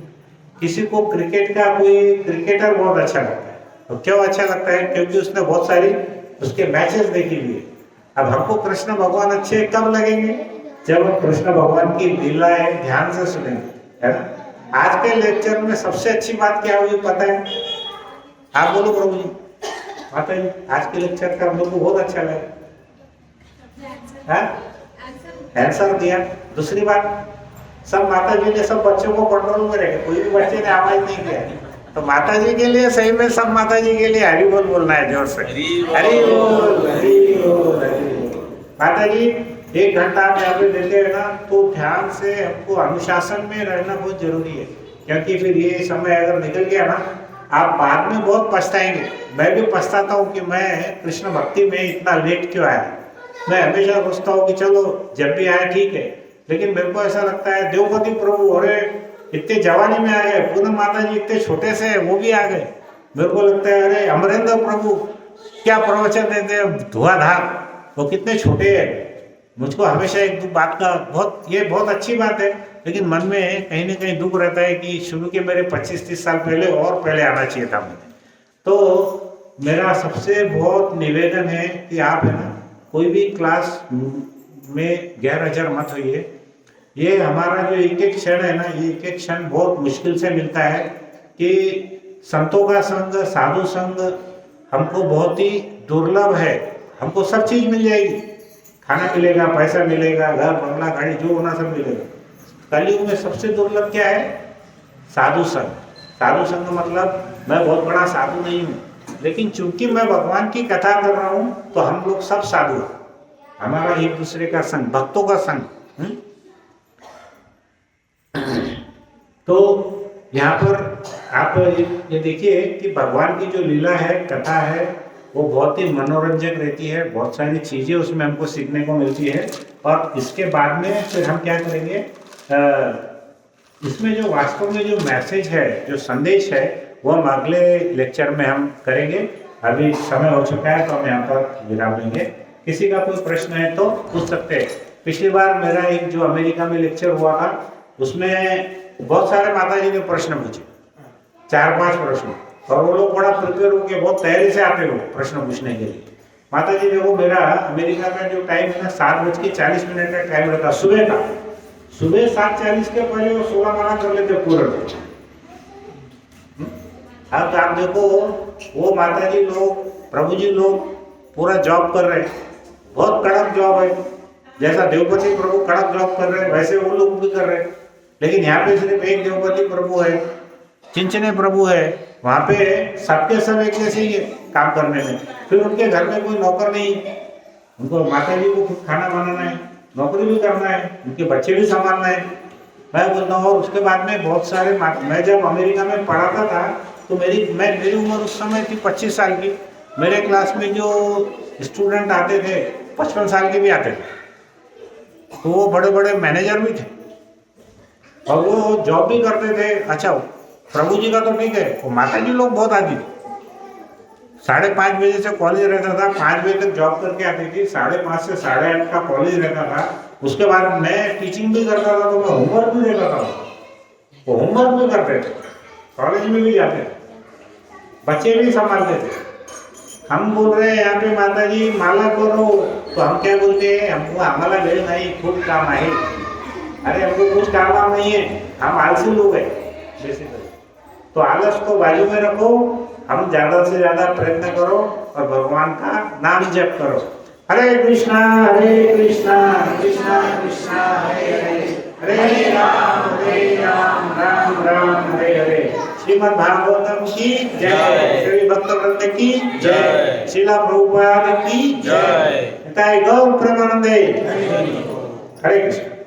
A: किसी को क्रिकेट का कोई क्रिकेटर बहुत अच्छा लगता है, तो क्यों अच्छा लगता है, क्योंकि उसने बहुत सारी उसके मैचेस देखी हुई है। अब हमको कृष्ण भगवान अच्छे कब लगेंगे, जब हम कृष्ण भगवान की लीलाएं ध्यान से सुनेंगे, है ना। आज के लेक्चर में सबसे अच्छी बात क्या हुई पता है, आप बोलो प्रभु जी, माता जी, आज के लेक्चर का हम लोग को बहुत अच्छा लगा, आंसर दिया। दूसरी बात, सब माता जी ने सब बच्चों को कंट्रोल में रखे, कोई भी बच्चे ने आवाज नहीं किया, तो तो माता जी के लिए सही में सब माता जी के लिए हरि बोल बोलना है जोर से।
B: हरि बोल।
A: हरि बोल, हरि बोल, हरि बोल। माता जी 1 घंटा आप यहाँ पे देते हैं ना, तो ध्यान से हमको अनुशासन में रहना बहुत जरूरी है, क्योंकि फिर ये समय अगर निकल गया ना, आप बाद में बहुत पछताएंगे। मैं भी पछताता हूँ कि मैं कृष्ण भक्ति में इतना लेट क्यों आया। मैं हमेशा सोचता हूँ कि चलो जब भी आया ठीक है, लेकिन मेरे को ऐसा लगता है द्रौपदी प्रभु अरे इतने जवानी में आ गए, पूनम माता जी इतने छोटे से वो भी आ गए। मेरे को लगता है अरे अमरेंद्र प्रभु क्या प्रवचन देते हैं, धुआंधार, वो कितने छोटे हैं। मुझको हमेशा एक दुख बात का ये बहुत अच्छी बात है, लेकिन मन में कहीं ना कहीं दुख रहता है कि शुरू के मेरे 25-30 साल पहले और पहले आना चाहिए था मुझे। तो मेरा सबसे बहुत निवेदन है कि आप है ना कोई भी क्लास में गैर हाजिर मत होइए। ये हमारा जो एक एक क्षण है ना, ये एक एक क्षण बहुत मुश्किल से मिलता है कि संतों का संग, साधु संग हमको बहुत ही दुर्लभ है। हमको सब चीज़ मिल जाएगी, खाना मिलेगा, पैसा मिलेगा, घर बंगला गाड़ी जो होना सब मिलेगा। कलयुग में सबसे दुर्लभ क्या है? साधु संग। साधु संग मतलब मैं बहुत बड़ा साधु नहीं हूँ, लेकिन चूंकि मैं भगवान की कथा कर रहा हूँ तो हम लोग सब साधु हैं। हमारा एक दूसरे का संग, भक्तों का संग। तो यहाँ पर आप ये देखिए कि भगवान की जो लीला है, कथा है, वो बहुत ही मनोरंजक रहती है। बहुत सारी चीज़ें उसमें हमको सीखने को मिलती है। और इसके बाद में फिर हम क्या करेंगे, इसमें जो वास्तव में जो मैसेज है, जो संदेश है, वो हम अगले लेक्चर में हम करेंगे। अभी समय हो चुका है तो हम यहाँ पर विराम लेंगे। किसी का कोई प्रश्न है तो पूछ सकते हैं। पिछली बार मेरा एक जो अमेरिका में लेक्चर हुआ था, उसमें बहुत सारे माता जी ने प्रश्न पूछे, 4-5 प्रश्न, और वो लोग बड़ा प्रिपेयर होकर बहुत तैयारी से आते हो प्रश्न पूछने के लिए। माता जी देखो, मेरा अमेरिका का जो टाइम है ना 7:40 का टाइम रहता सुबह का। सुबह 7:40 के पहले वो 16 माला कर लेते पूरा। अब आप देखो वो माता जी लोग, प्रभु जी लोग पूरा जॉब कर रहे हैं, बहुत कड़क जॉब है। जैसा द्रौपदी प्रभु कड़क जॉब कर रहे हैं वैसे वो लोग भी कर रहे हैं। लेकिन यहाँ पे सिर्फ एक द्रौपदी प्रभु है, चिंचने प्रभु है, वहाँ पे सबके सब एक जैसे ही काम करने में। फिर उनके घर में कोई नौकर नहीं, उनको माता जी को खुद खाना बनाना है, नौकरी भी करना है, उनके बच्चे भी संभालना है। मैं बोलता हूँ। और उसके बाद में बहुत सारे, मैं जब अमेरिका में पढ़ाता था तो मेरी उम्र उस समय थी 25 साल की। मेरे क्लास में जो स्टूडेंट आते थे 55 साल के भी आते थे, तो वो बड़े बड़े मैनेजर भी थे और वो जॉब भी करते थे। अच्छा, प्रभु जी का तो ठीक है, वो माता जी लोग बहुत आती थी। 5:30 बजे से कॉलेज रहता था, 5 बजे तक जॉब करके आती थी, 5:30 से 8:30 का कॉलेज रहता था। उसके बाद मैं टीचिंग भी करता था तो मैं होमवर्क भी देता था, वो होमवर्क भी करते थे, कॉलेज में भी जाते थे, बच्चे भी संभालते थे। हम बोल रहे हैं यहाँ पे माता जी माला करो, तो हम क्या बोलते हैं, हमको हमारा वेळ नहीं, खूब काम है। अरे हमको कुछ काम नहीं है, हम आलसी लोग हैं बेसिकली। तो आलस को बाजू में रखो, हम ज़्यादा से ज़्यादा प्रयत्न करो और भगवान का नाम जप करो। हरे कृष्णा कृष्णा कृष्णा हरे हरे, हरे राम राम राम हरे हरे। श्रीमद् भागवतम की जय, श्री भक्तवृंद की जय, श्रीला प्रभुपाद की जय। गौ प्रेमानंदे। हरे कृष्ण।